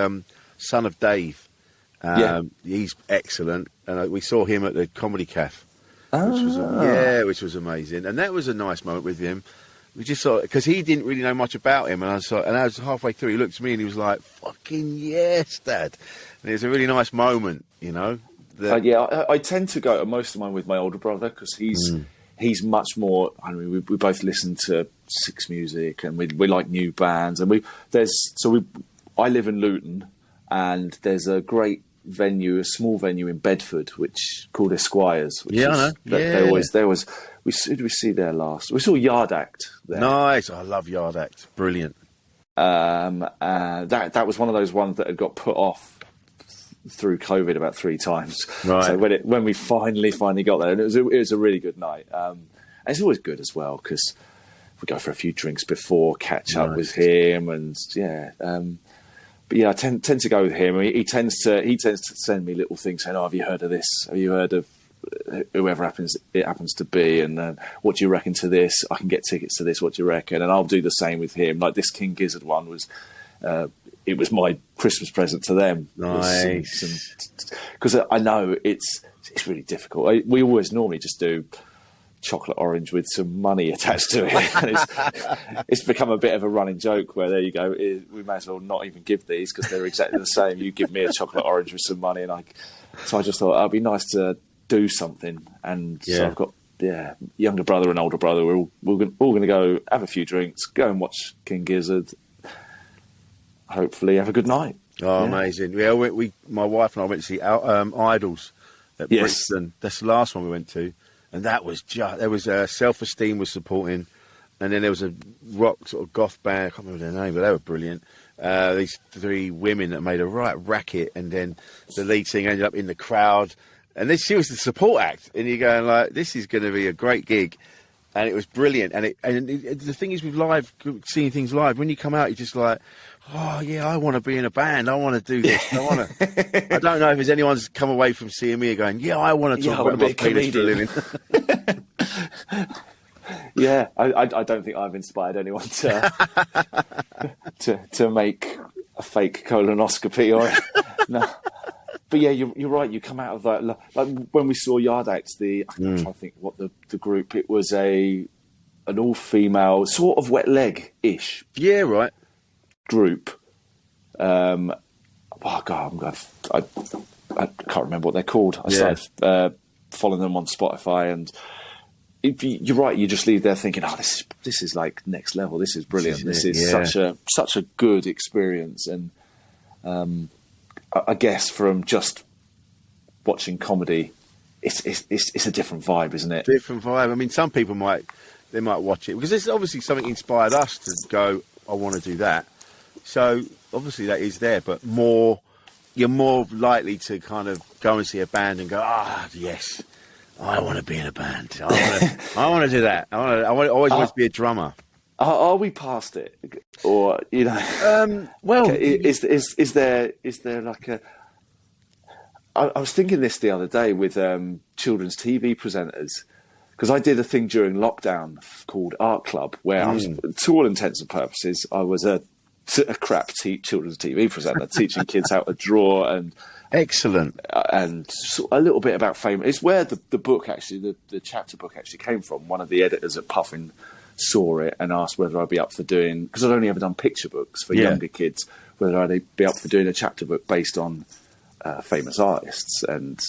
Son of Dave. He's excellent, and we saw him at the Comedy Cafe, which was amazing, and that was a nice moment with him. We just saw because he didn't really know much about him, and I was halfway through. He looked at me and he was like, "Fucking yes, Dad!" And it was a really nice moment, I tend to go to most of mine with my older brother because he's much more. I mean, we both listen to Six Music, and we like new bands, and I live in Luton, and there's a great venue, a small venue in Bedford, which called Esquires. Which I know. There was. Who did we see there last? We saw Yard Act there. Nice. I love Yard Act. Brilliant. That was one of those ones that had got put off through COVID about 3 times. Right. So when we finally got there, and it was a really good night. And it's always good as well because we go for a few drinks before, catch up with him, and but yeah, I tend to go with him. I mean, he tends to send me little things saying, "Oh, have you heard of this? Have you heard of whoever it happens to be? And what do you reckon to this? I can get tickets to this. What do you reckon?" And I'll do the same with him. Like this King Gizzard one was, it was my Christmas present to them. Nice, because I know it's really difficult. We always normally just do chocolate orange with some money attached to it. And it's become a bit of a running joke where there you go, we may as well not even give these because they're exactly the same. You give me a chocolate orange with some money, and so I just thought it'd be nice to do something. And so I've got younger brother and older brother. We're all going to go have a few drinks, go and watch King Gizzard. Hopefully, have a good night. Oh, amazing! Yeah, my wife and I went to see Idols at Brixton. That's the last one we went to. And that was there was Self-Esteem was supporting, and then there was a rock sort of goth band. I can't remember their name, but they were brilliant. These 3 women that made a right racket, and then the lead singer ended up in the crowd, and then she was the support act. And you're going like, this is going to be a great gig, and it was brilliant. And the thing is with seeing things live, when you come out, you're just like, oh yeah, I want to be in a band. I want to do this. I don't know if there's anyone's come away from seeing me going, yeah, I want to talk about my penis for a living. Yeah, I don't think I've inspired anyone to make a fake colonoscopy or no. But yeah, you're right. You come out of that like when we saw Yard Act. I'm trying to think what the group. It was an all-female sort of Wet Leg-ish. Yeah, right. Group. Oh God, I can't remember what they're called. I started following them on Spotify, and you're right. You just leave there thinking, "Oh, this is like next level. This is brilliant. This is such a good experience." And I guess from just watching comedy, it's a different vibe, isn't it? Different vibe. I mean, some people might watch it because it's obviously something inspired us to go, I want to do that. So obviously that is there, but you're more likely to kind of go and see a band and go, yes, I want to be in a band. I want to do that. I always want to be a drummer. Are we past it, or well, is there like a? I was thinking this the other day with children's TV presenters, because I did a thing during lockdown called Art Club, where I was, to all intents and purposes, I was a crap children's TV presenter, teaching kids how to draw and excellent, and a little bit about fame. It's where the book actually, the chapter book actually came from. One of the editors at Puffin saw it and asked whether I'd be up for doing, because I'd only ever done picture books for Yeah. younger kids, whether I'd be up for doing a chapter book based on famous artists. And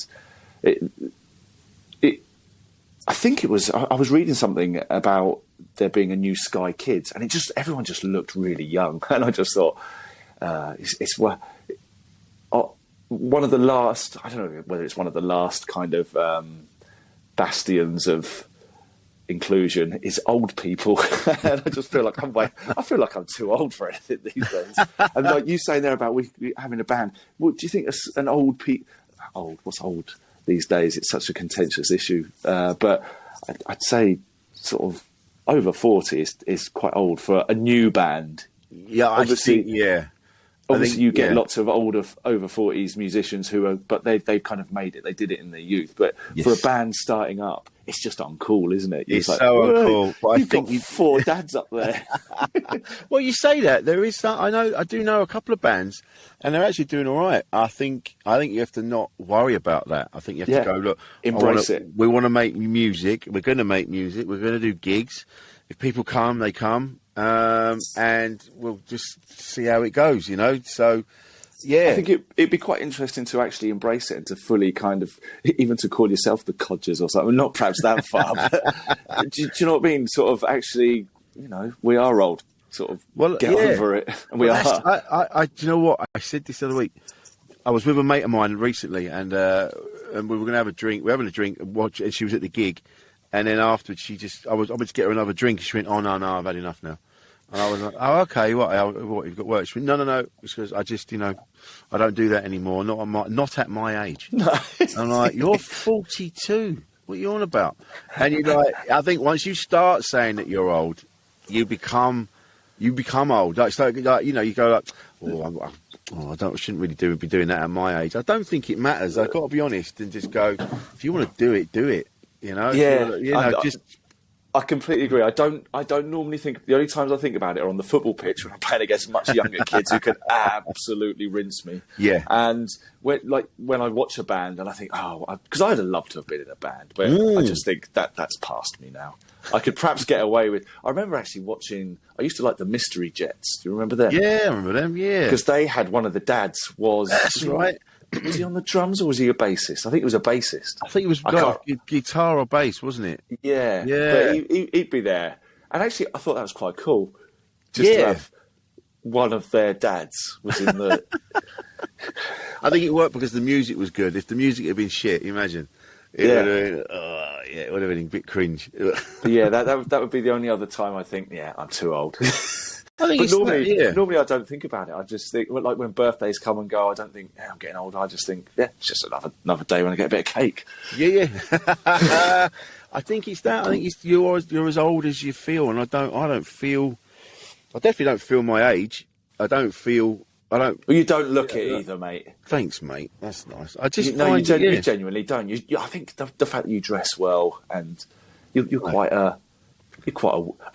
I think it was, I was reading something about there being a new Sky Kids, and everyone just looked really young. And I just thought, it's one of the last, I don't know whether it's one of the last kind of bastions of inclusion is old people. And I just feel like I'm too old for anything these days. And like you saying there about we having a band, what do you think an old what's old these days? It's such a contentious issue. But I'd say sort of over 40 is quite old for a new band. Yeah, Obviously, yeah. Obviously, you get lots of over 40s musicians but they've kind of made it. They did it in their youth. But for a band starting up, it's just uncool, isn't it? It's like, so uncool. But you've got 4 dads up there. Well, you say that there is some. I do know a couple of bands, and they're actually doing all right. I think you have to not worry about that. I think you have to go, look, embrace it. We want to make music. We're going to make music. We're going to do gigs. If people come, they come. And we'll just see how it goes, So, yeah. I think it'd be quite interesting to actually embrace it and to fully kind of, even to call yourself the Codgers or something. Not perhaps that far, but do you know what I mean? Sort of actually, we are old. Sort of get over it. And we are. Do you know what? I said this the other week. I was with a mate of mine recently, and we were going to have a drink. We're having a drink and watch, and she was at the gig. And then afterwards, I went to get her another drink. And she went, "Oh no, I've had enough now." And I was like, "Oh, okay. What? You've got work?" She went, "No. It's because I just, I don't do that anymore. Not at my age." No. I'm like, "You're 42. What are you on about?" And you're like, I think once you start saying that you're old, you become old. Like, you go like, I shouldn't really be doing that at my age. I don't think it matters. I've got to be honest and just go, if you want to do it, do it. I completely agree. I don't normally think. The only times I think about it are on the football pitch when I'm playing against much younger kids who can absolutely rinse me. Yeah. And when I watch a band and I think, because I'd have loved to have been in a band, but I just think that's past me now. I could perhaps get away with. I remember actually watching. I used to like the Mystery Jets. Do you remember them? Yeah, I remember them. Yeah, because they had one of the dads was. That's right. Was he on the drums or was he a bassist? I think he was a bassist. I think it was guitar or bass, wasn't it? Yeah. But he'd be there. And actually, I thought that was quite cool. Just to have one of their dads was in the... I think it worked because the music was good. If the music had been shit, imagine. It would have been a bit cringe. Yeah, that would be the only other time I think, I'm too old. I think normally I don't think about it. I just think, like when birthdays come and go, I don't think, I'm getting older. I just think, it's just another day when I get a bit of cake. Yeah. I think it's that. I think you're as old as you feel, and I definitely don't feel my age. Well, you don't look it either, mate. Thanks, mate. That's nice. I just you genuinely don't. I think the fact that you dress well and you're quite a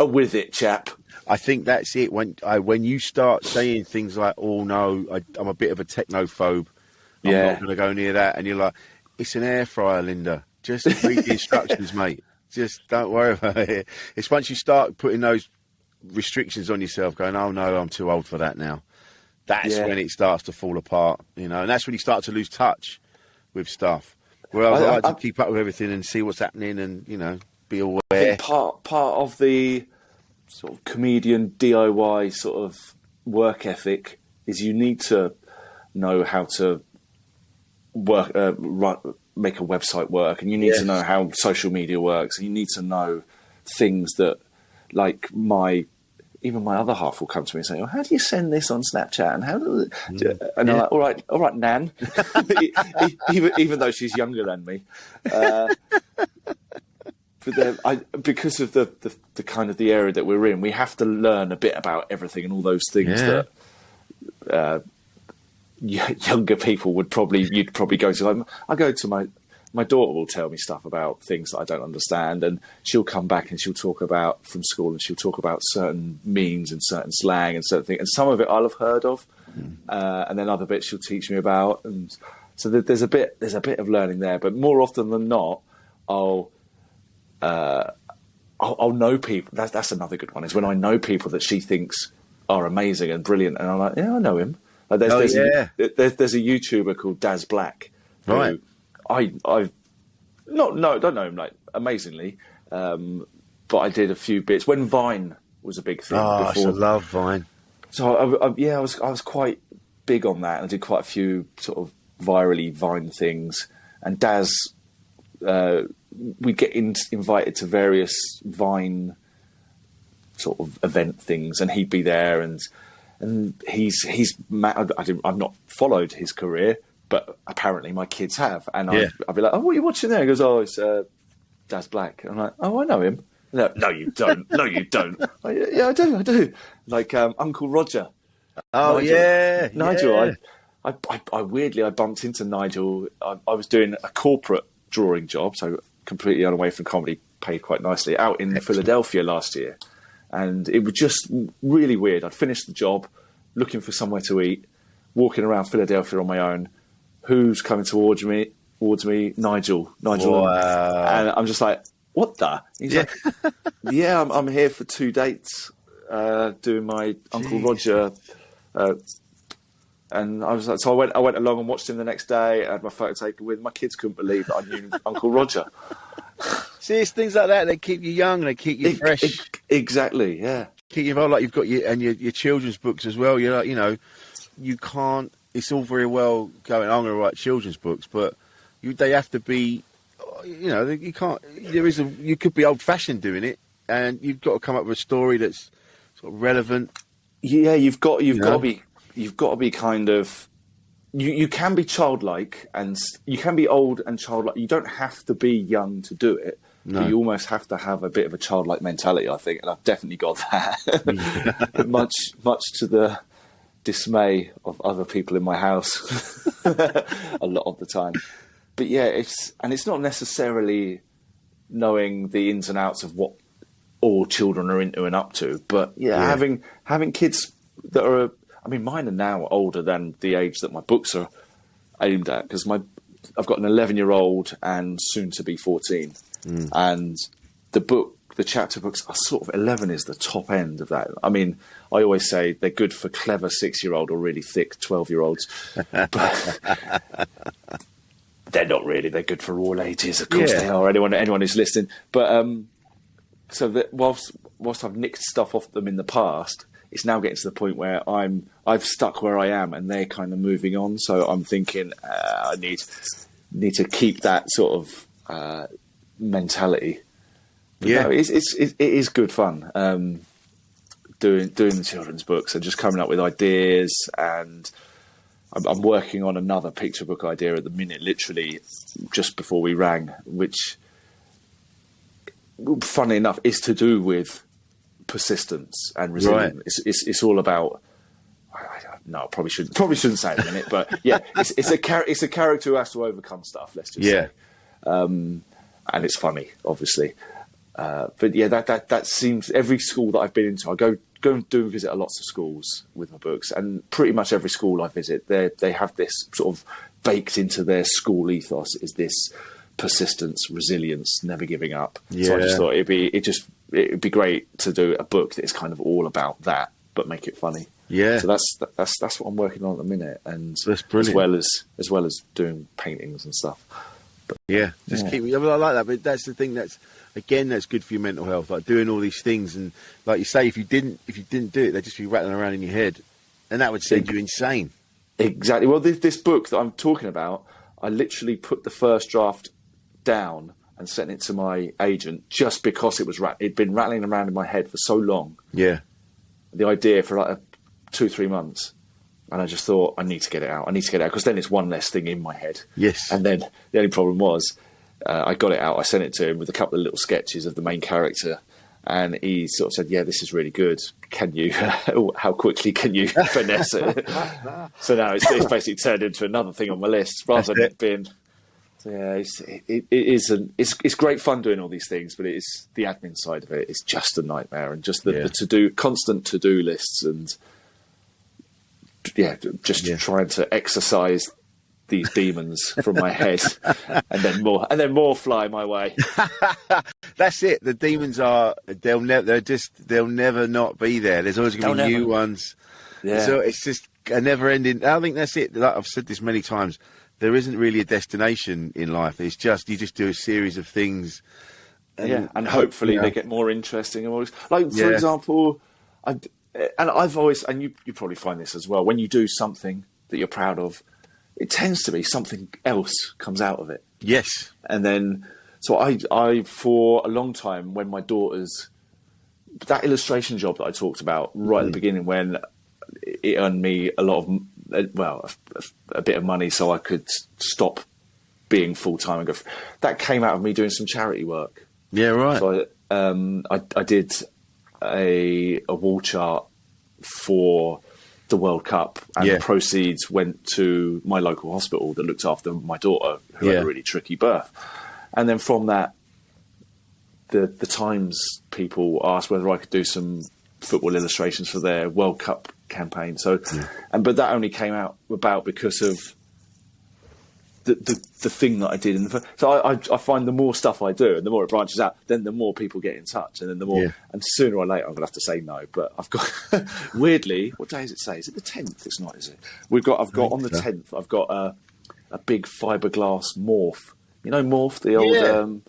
with it chap. I think that's it. When you start saying things like, "Oh no, I'm a bit of a technophobe. I'm not going to go near that," and you're like, "It's an air fryer, Linda. Just read the instructions, mate. Just don't worry about it." It's once you start putting those restrictions on yourself, going, "Oh no, I'm too old for that now." That's when it starts to fall apart, and that's when you start to lose touch with stuff. Whereas I like to keep up with everything and see what's happening, and be aware. I think part of the sort of comedian DIY sort of work ethic is you need to know how to work, make a website work, and you need to know how social media works, and you need to know things that, like even my other half will come to me and say, "How do you send this on Snapchat?" And how do and I'm like, all right, Nan, even though she's younger than me. But because of the kind of the area that we're in, we have to learn a bit about everything and all those things that younger people you'd probably go to. Like, I go to my daughter will tell me stuff about things that I don't understand, and she'll come back and she'll talk about from school, and she'll talk about certain memes and certain slang and certain things, and some of it I'll have heard of, and then other bits she'll teach me about, and so there's a bit of learning there. But more often than not, I'll I'll know people. That's another good one. Is when I know people that she thinks are amazing and brilliant, and I'm like, yeah, I know him. Like there's a YouTuber called Daz Black, who Right. I've don't know him like amazingly, but I did a few bits when Vine was a big thing. Oh, I before. love Vine. So I was quite big on that, and I did quite a few sort of virally Vine things. And Daz, we get invited to various Vine sort of event things, and he'd be there, and he's I've not followed his career, but apparently my kids have, and I'd be like, oh, what are you watching there? He goes, oh, it's Daz Black. I'm like, oh, I know him. No, you don't. No, you don't. Yeah, I do. Like Uncle Roger. Oh, Nigel. Nigel. Yeah. I weirdly bumped into Nigel. I was doing a corporate drawing job, so completely away from comedy, paid quite nicely, out in Philadelphia last year. And it was just really weird. I'd finished the job, looking for somewhere to eat, walking around Philadelphia on my own. Who's coming towards me? Nigel. Wow. And I'm just like, what the? He's like, yeah, I'm here for 2 dates, doing my Uncle Roger. And I was like, so I went along and watched him the next day. I had my photo taken with. My kids couldn't believe that I knew Uncle Roger. See, it's things like that. They keep you young. They keep you fresh. Exactly. Yeah. Keep you involved. Like you've got your children's books as well. You're like, you can't. It's all very well going, I'm going to write children's books, but they have to be, you can't. You could be old-fashioned doing it, and you've got to come up with a story that's sort of relevant. Yeah, you've got to be kind of. You can be childlike, and you can be old and childlike. You don't have to be young to do it. No. But you almost have to have a bit of a childlike mentality, I think, and I've definitely got that. much to the dismay of other people in my house, a lot of the time. But yeah, it's not necessarily knowing the ins and outs of what all children are into and up to, but having kids that are. I mean, mine are now older than the age that my books are aimed at, because I've got an 11-year-old and soon to be 14, and the chapter books are sort of 11 is the top end of that. I mean, I always say they're good for clever 6-year-old or really thick 12-year-olds, but they're not really. They're good for all ages, of course they are. Anyone who's listening, but so that whilst I've nicked stuff off them in the past. It's now getting to the point where I've stuck where I am, and they're kind of moving on. So I'm thinking I need to keep that sort of mentality. But no, it is good fun doing the children's books and just coming up with ideas. And I'm working on another picture book idea at the minute, literally just before we rang, which, funnily enough, is to do with persistence and resilience. Right. It's all about. No, probably shouldn't say it in a minute, but yeah, it's a character who has to overcome stuff. Let's just say, and it's funny, obviously. But yeah, that seems every school that I've been into. I go and visit lots of schools with my books, and pretty much every school I visit, they have this sort of baked into their school ethos is this persistence, resilience, never giving up. Yeah. So I just thought it'd be great to do a book that is kind of all about that, but make it funny. Yeah. So that's what I'm working on at the minute, and that's brilliant. as well as doing paintings and stuff. But, keep. I like that, but that's the thing that's good for your mental health. Like doing all these things, and like you say, if you didn't do it, they'd just be rattling around in your head, and that would send you insane. Exactly. Well, this book that I'm talking about, I literally put the first draft down and sent it to my agent just because it'd been rattling around in my head for so long. Yeah. The idea for like 2-3 months, and I just thought I need to get it out because then it's one less thing in my head. Yes. And then the only problem was I got it out, I sent it to him with a couple of little sketches of the main character, and he sort of said, yeah, this is really good, can you how quickly can you finesse it? So now it's basically turned into another thing on my list rather than it being. Yeah, it's great fun doing all these things, but it's the admin side of it is just a nightmare, and just the constant to-do lists, and trying to exercise these demons from my head, and then more fly my way. That's it. The demons they'll never not be there. There's always going to be new ones. Yeah. So it's just a never ending. I think that's it. Like I've said this many times. There isn't really a destination in life. It's just you just do a series of things. And hopefully they get more interesting. And like, for example, I've always, and you probably find this as well, when you do something that you're proud of, it tends to be something else comes out of it. Yes. And then, so I for a long time, when my daughters, that illustration job that I talked about right at the beginning, when it earned me a lot of, a bit of money so I could stop being full-time and go, that came out of me doing some charity work. Yeah, right. So I did a wall chart for the World Cup, and the proceeds went to my local hospital that looked after my daughter, who had a really tricky birth. And then from that, the Times people asked whether I could do some football illustrations for their World Cup campaign. So, but that only came out about because of the thing that I did so I find the more stuff I do and the more it branches out, then the more people get in touch, and then the more and sooner or later I'm gonna have to say no. But I've got weirdly, what day does it say? Is it the 10th? It's not, is it? I've got on the 10th I've got a big fiberglass morph. You know morph, the old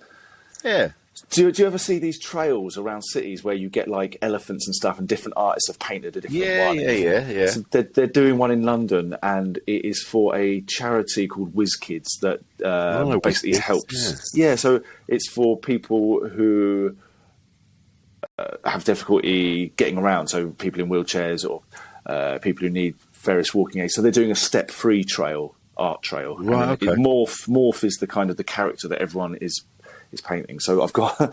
Do you ever see these trails around cities where you get like elephants and stuff, and different artists have painted a different one? Yeah. So they're doing one in London, and it is for a charity called WizKids that basically helps. Yeah, so it's for people who have difficulty getting around, so people in wheelchairs or people who need various walking aids. So they're doing a step-free art trail. Right, okay. Morph is the kind of the character that everyone is painting. So I've got a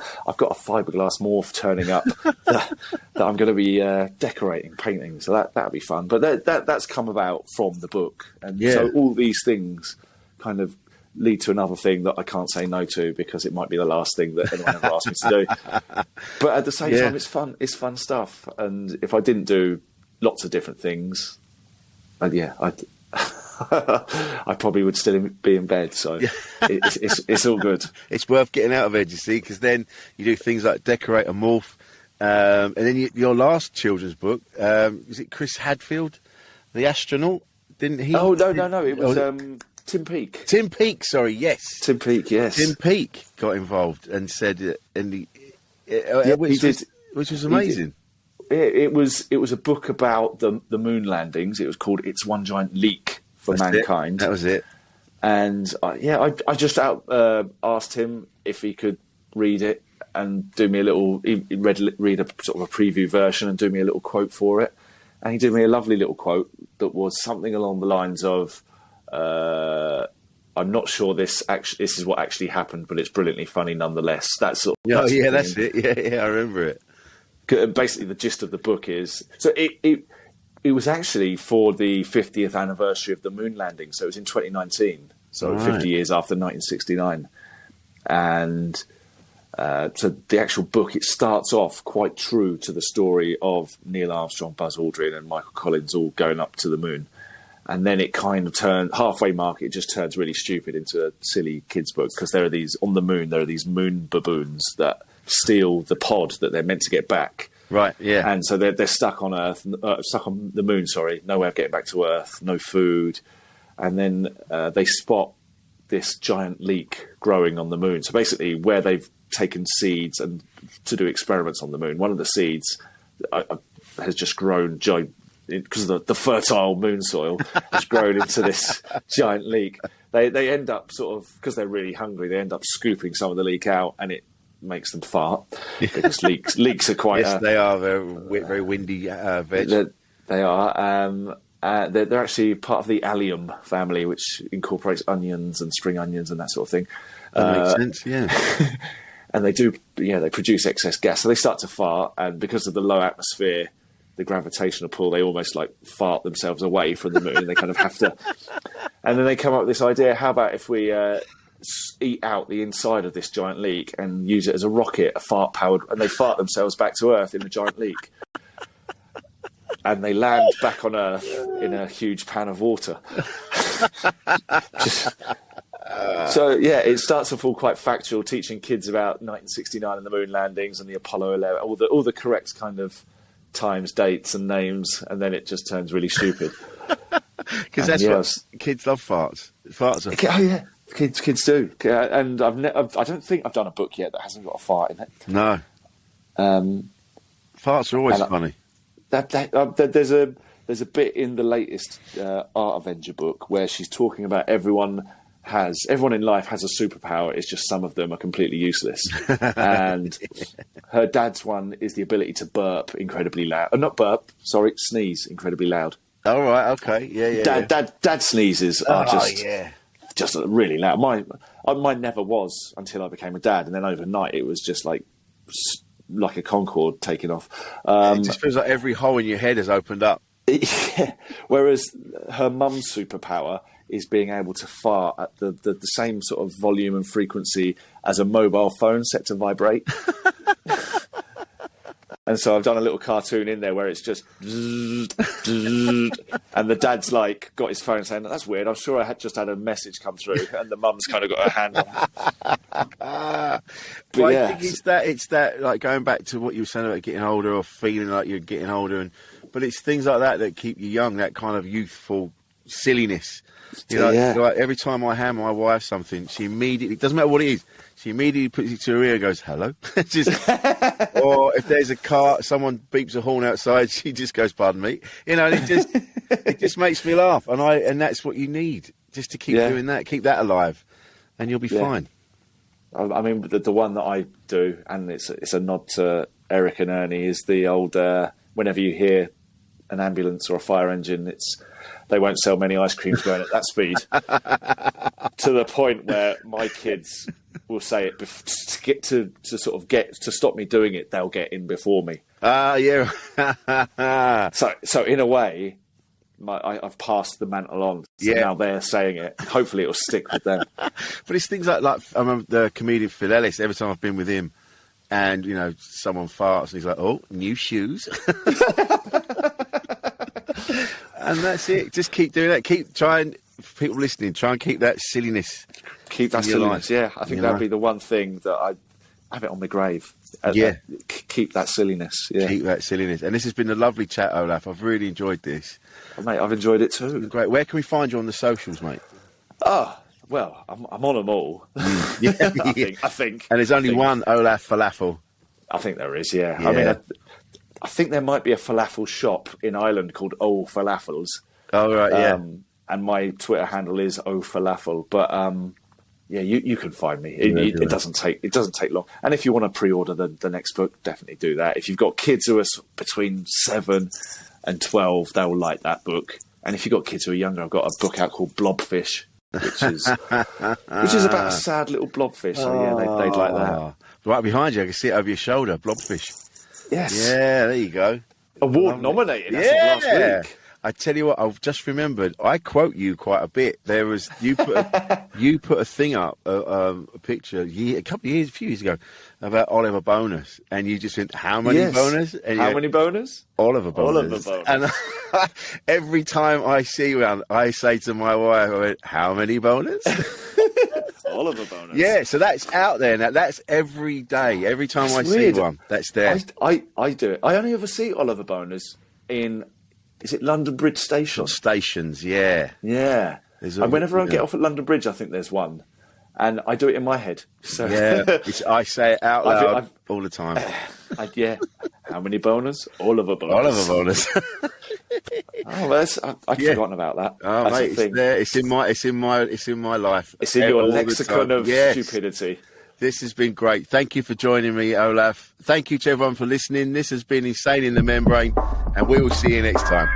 fiberglass morph turning up that I'm going to be decorating, painting. So that'll be fun. But that's come about from the book, and so all these things kind of lead to another thing that I can't say no to, because it might be the last thing that anyone ever asked me to do. But at the same time, it's fun. It's fun stuff. And if I didn't do lots of different things, I probably would still be in bed, so it's all good. It's worth getting out of bed, you see, because then you do things like decorate a morph, and then your last children's book, is it Chris Hadfield, the astronaut? Didn't he? Oh no! It was Tim Peake. Tim Peake, sorry, yes. Tim Peake, yes. Tim Peake got involved and said, which was amazing. It was a book about the moon landings. It was called "It's One Giant Leak for Mankind." That was it. And I just asked him if he could read it and do me a little. He read a sort of a preview version and do me a little quote for it. And he did me a lovely little quote that was something along the lines of, "I'm not sure this is what actually happened, but it's brilliantly funny nonetheless." That's it. Yeah, I remember it. Basically, the gist of the book is it was actually for the 50th anniversary of the moon landing, so it was in 2019, so 50 years after 1969, and so the actual book, it starts off quite true to the story of Neil Armstrong, Buzz Aldrin, and Michael Collins all going up to the moon. And then it kind of turned halfway mark. It just turns really stupid into a silly kids book, because there are these on the moon. There are these moon baboons that steal the pod that they're meant to get back. Right. Yeah. And so they're stuck on Earth, stuck on the moon. Sorry, no way of getting back to Earth, no food, and then they spot this giant leak growing on the moon. So basically, where they've taken seeds and to do experiments on the moon, one of the seeds has just grown because of the fertile moon soil has grown into this giant leak. They end up sort of, because they're really hungry, they end up scooping some of the leak out, and it makes them fart, because leaks are quite. Yes, they are very windy veg. They are. They're actually part of the allium family, which incorporates onions and spring onions and that sort of thing. That makes sense. Yeah. And they produce excess gas, so they start to fart, and because of the low atmosphere, the gravitational pull, they almost like fart themselves away from the moon. They kind of have to, and then they come up with this idea: how about if we eat out the inside of this giant leak and use it as a rocket, a fart powered, and they fart themselves back to Earth in the giant leak, and they land back on Earth in a huge pan of water. So yeah, it starts off all quite factual, teaching kids about 1969 and the moon landings and the Apollo 11, all the correct kind of times, dates, and names, and then it just turns really stupid. Because that's what kids love. Farts. Farts are. Oh yeah, kids do. And I don't think I've done a book yet that hasn't got a fart in it. No. Farts are always funny. There's a bit in the latest Art Avenger book where she's talking about everyone in life has a superpower. It's just some of them are completely useless. And her dad's one is the ability to burp incredibly loud. Not burp, sorry, sneeze incredibly loud. Oh, right, okay, yeah. Dad sneezes are just really loud. Mine never was until I became a dad, and then overnight it was just like a Concorde taking off. It just feels like every hole in your head has opened up. Yeah. Whereas her mum's superpower is being able to fart at the same sort of volume and frequency as a mobile phone set to vibrate. And so I've done a little cartoon in there where it's just and the dad's like got his phone saying, "That's weird, I'm sure I had just had a message come through," and the mum's kind of got her hand on. But yeah. I think it's that like going back to what you were saying about getting older or feeling like you're getting older, but it's things like that keep you young, that kind of youthful silliness. You know, like every time I hand my wife something, she immediately, doesn't matter what it is, she immediately puts it to her ear and goes, "Hello." Or if there's a car, someone beeps a horn outside, she just goes, "Pardon me." You know, and it just makes me laugh. And that's what you need, just to keep doing that, keep that alive, and you'll be fine. I mean, the one that I do, and it's a nod to Eric and Ernie, is the old, whenever you hear an ambulance or a fire engine, they won't sell many ice creams going at that speed. To the point where my kids will say it to stop me doing it. They'll get in before me. Yeah. So in a way, I've passed the mantle on. So now they're saying it. Hopefully, it'll stick with them. But it's things like I remember the comedian Phil Ellis. Every time I've been with him, and someone farts, and he's like, "Oh, new shoes." And that's it. Just keep doing that. Keep trying. People listening, try and keep that silliness. Keep that silliness. Yeah, I think that'd be the one thing that I have it on my grave. Keep that silliness. Yeah, keep that silliness. And this has been a lovely chat, Olaf. I've really enjoyed this. Oh, mate, I've enjoyed it too. Great. Where can we find you on the socials, mate? Oh, well, I'm on them all. Yeah, I think. And there's only one Olaf Falafel. I think there is. Yeah. I mean, I think there might be a falafel shop in Ireland called O Falafels. Oh, right, yeah. And my Twitter handle is O Falafel. But you can find me. It doesn't take long. And if you want to pre-order the next book, definitely do that. If you've got kids who are between 7 and 12, they will like that book. And if you've got kids who are younger, I've got a book out called Blobfish, which is about a sad little blobfish. So they'd like that. Right behind you, I can see it over your shoulder. Blobfish. Yes. Yeah, there you go. Award nominated. That's last week. I tell you what, I've just remembered. I quote you quite a bit. There was you put a thing up, a picture a few years ago, about Oliver Bonus, and you just went, "How many bonus? And how many bonus? Oliver Bonus." And every time I see one, I say to my wife, I went, "How many bonus?" Oliver Bonus. Yeah, so that's out there now. That's every day. Every time I see one, that's there. I do it. I only ever see Oliver Bonus in, is it London Bridge Station? Stations, yeah. Yeah. And whenever I get off at London Bridge, I think there's one. And I do it in my head. So I say it out loud all the time. How many bonus? Oliver Bonus. Oliver Bonus. I'd forgotten about that. Oh, that's mate, it's there. It's in my life. It's in your lexicon of stupidity. This has been great. Thank you for joining me, Olaf. Thank you to everyone for listening. This has been Insane in the Membrane, and we will see you next time.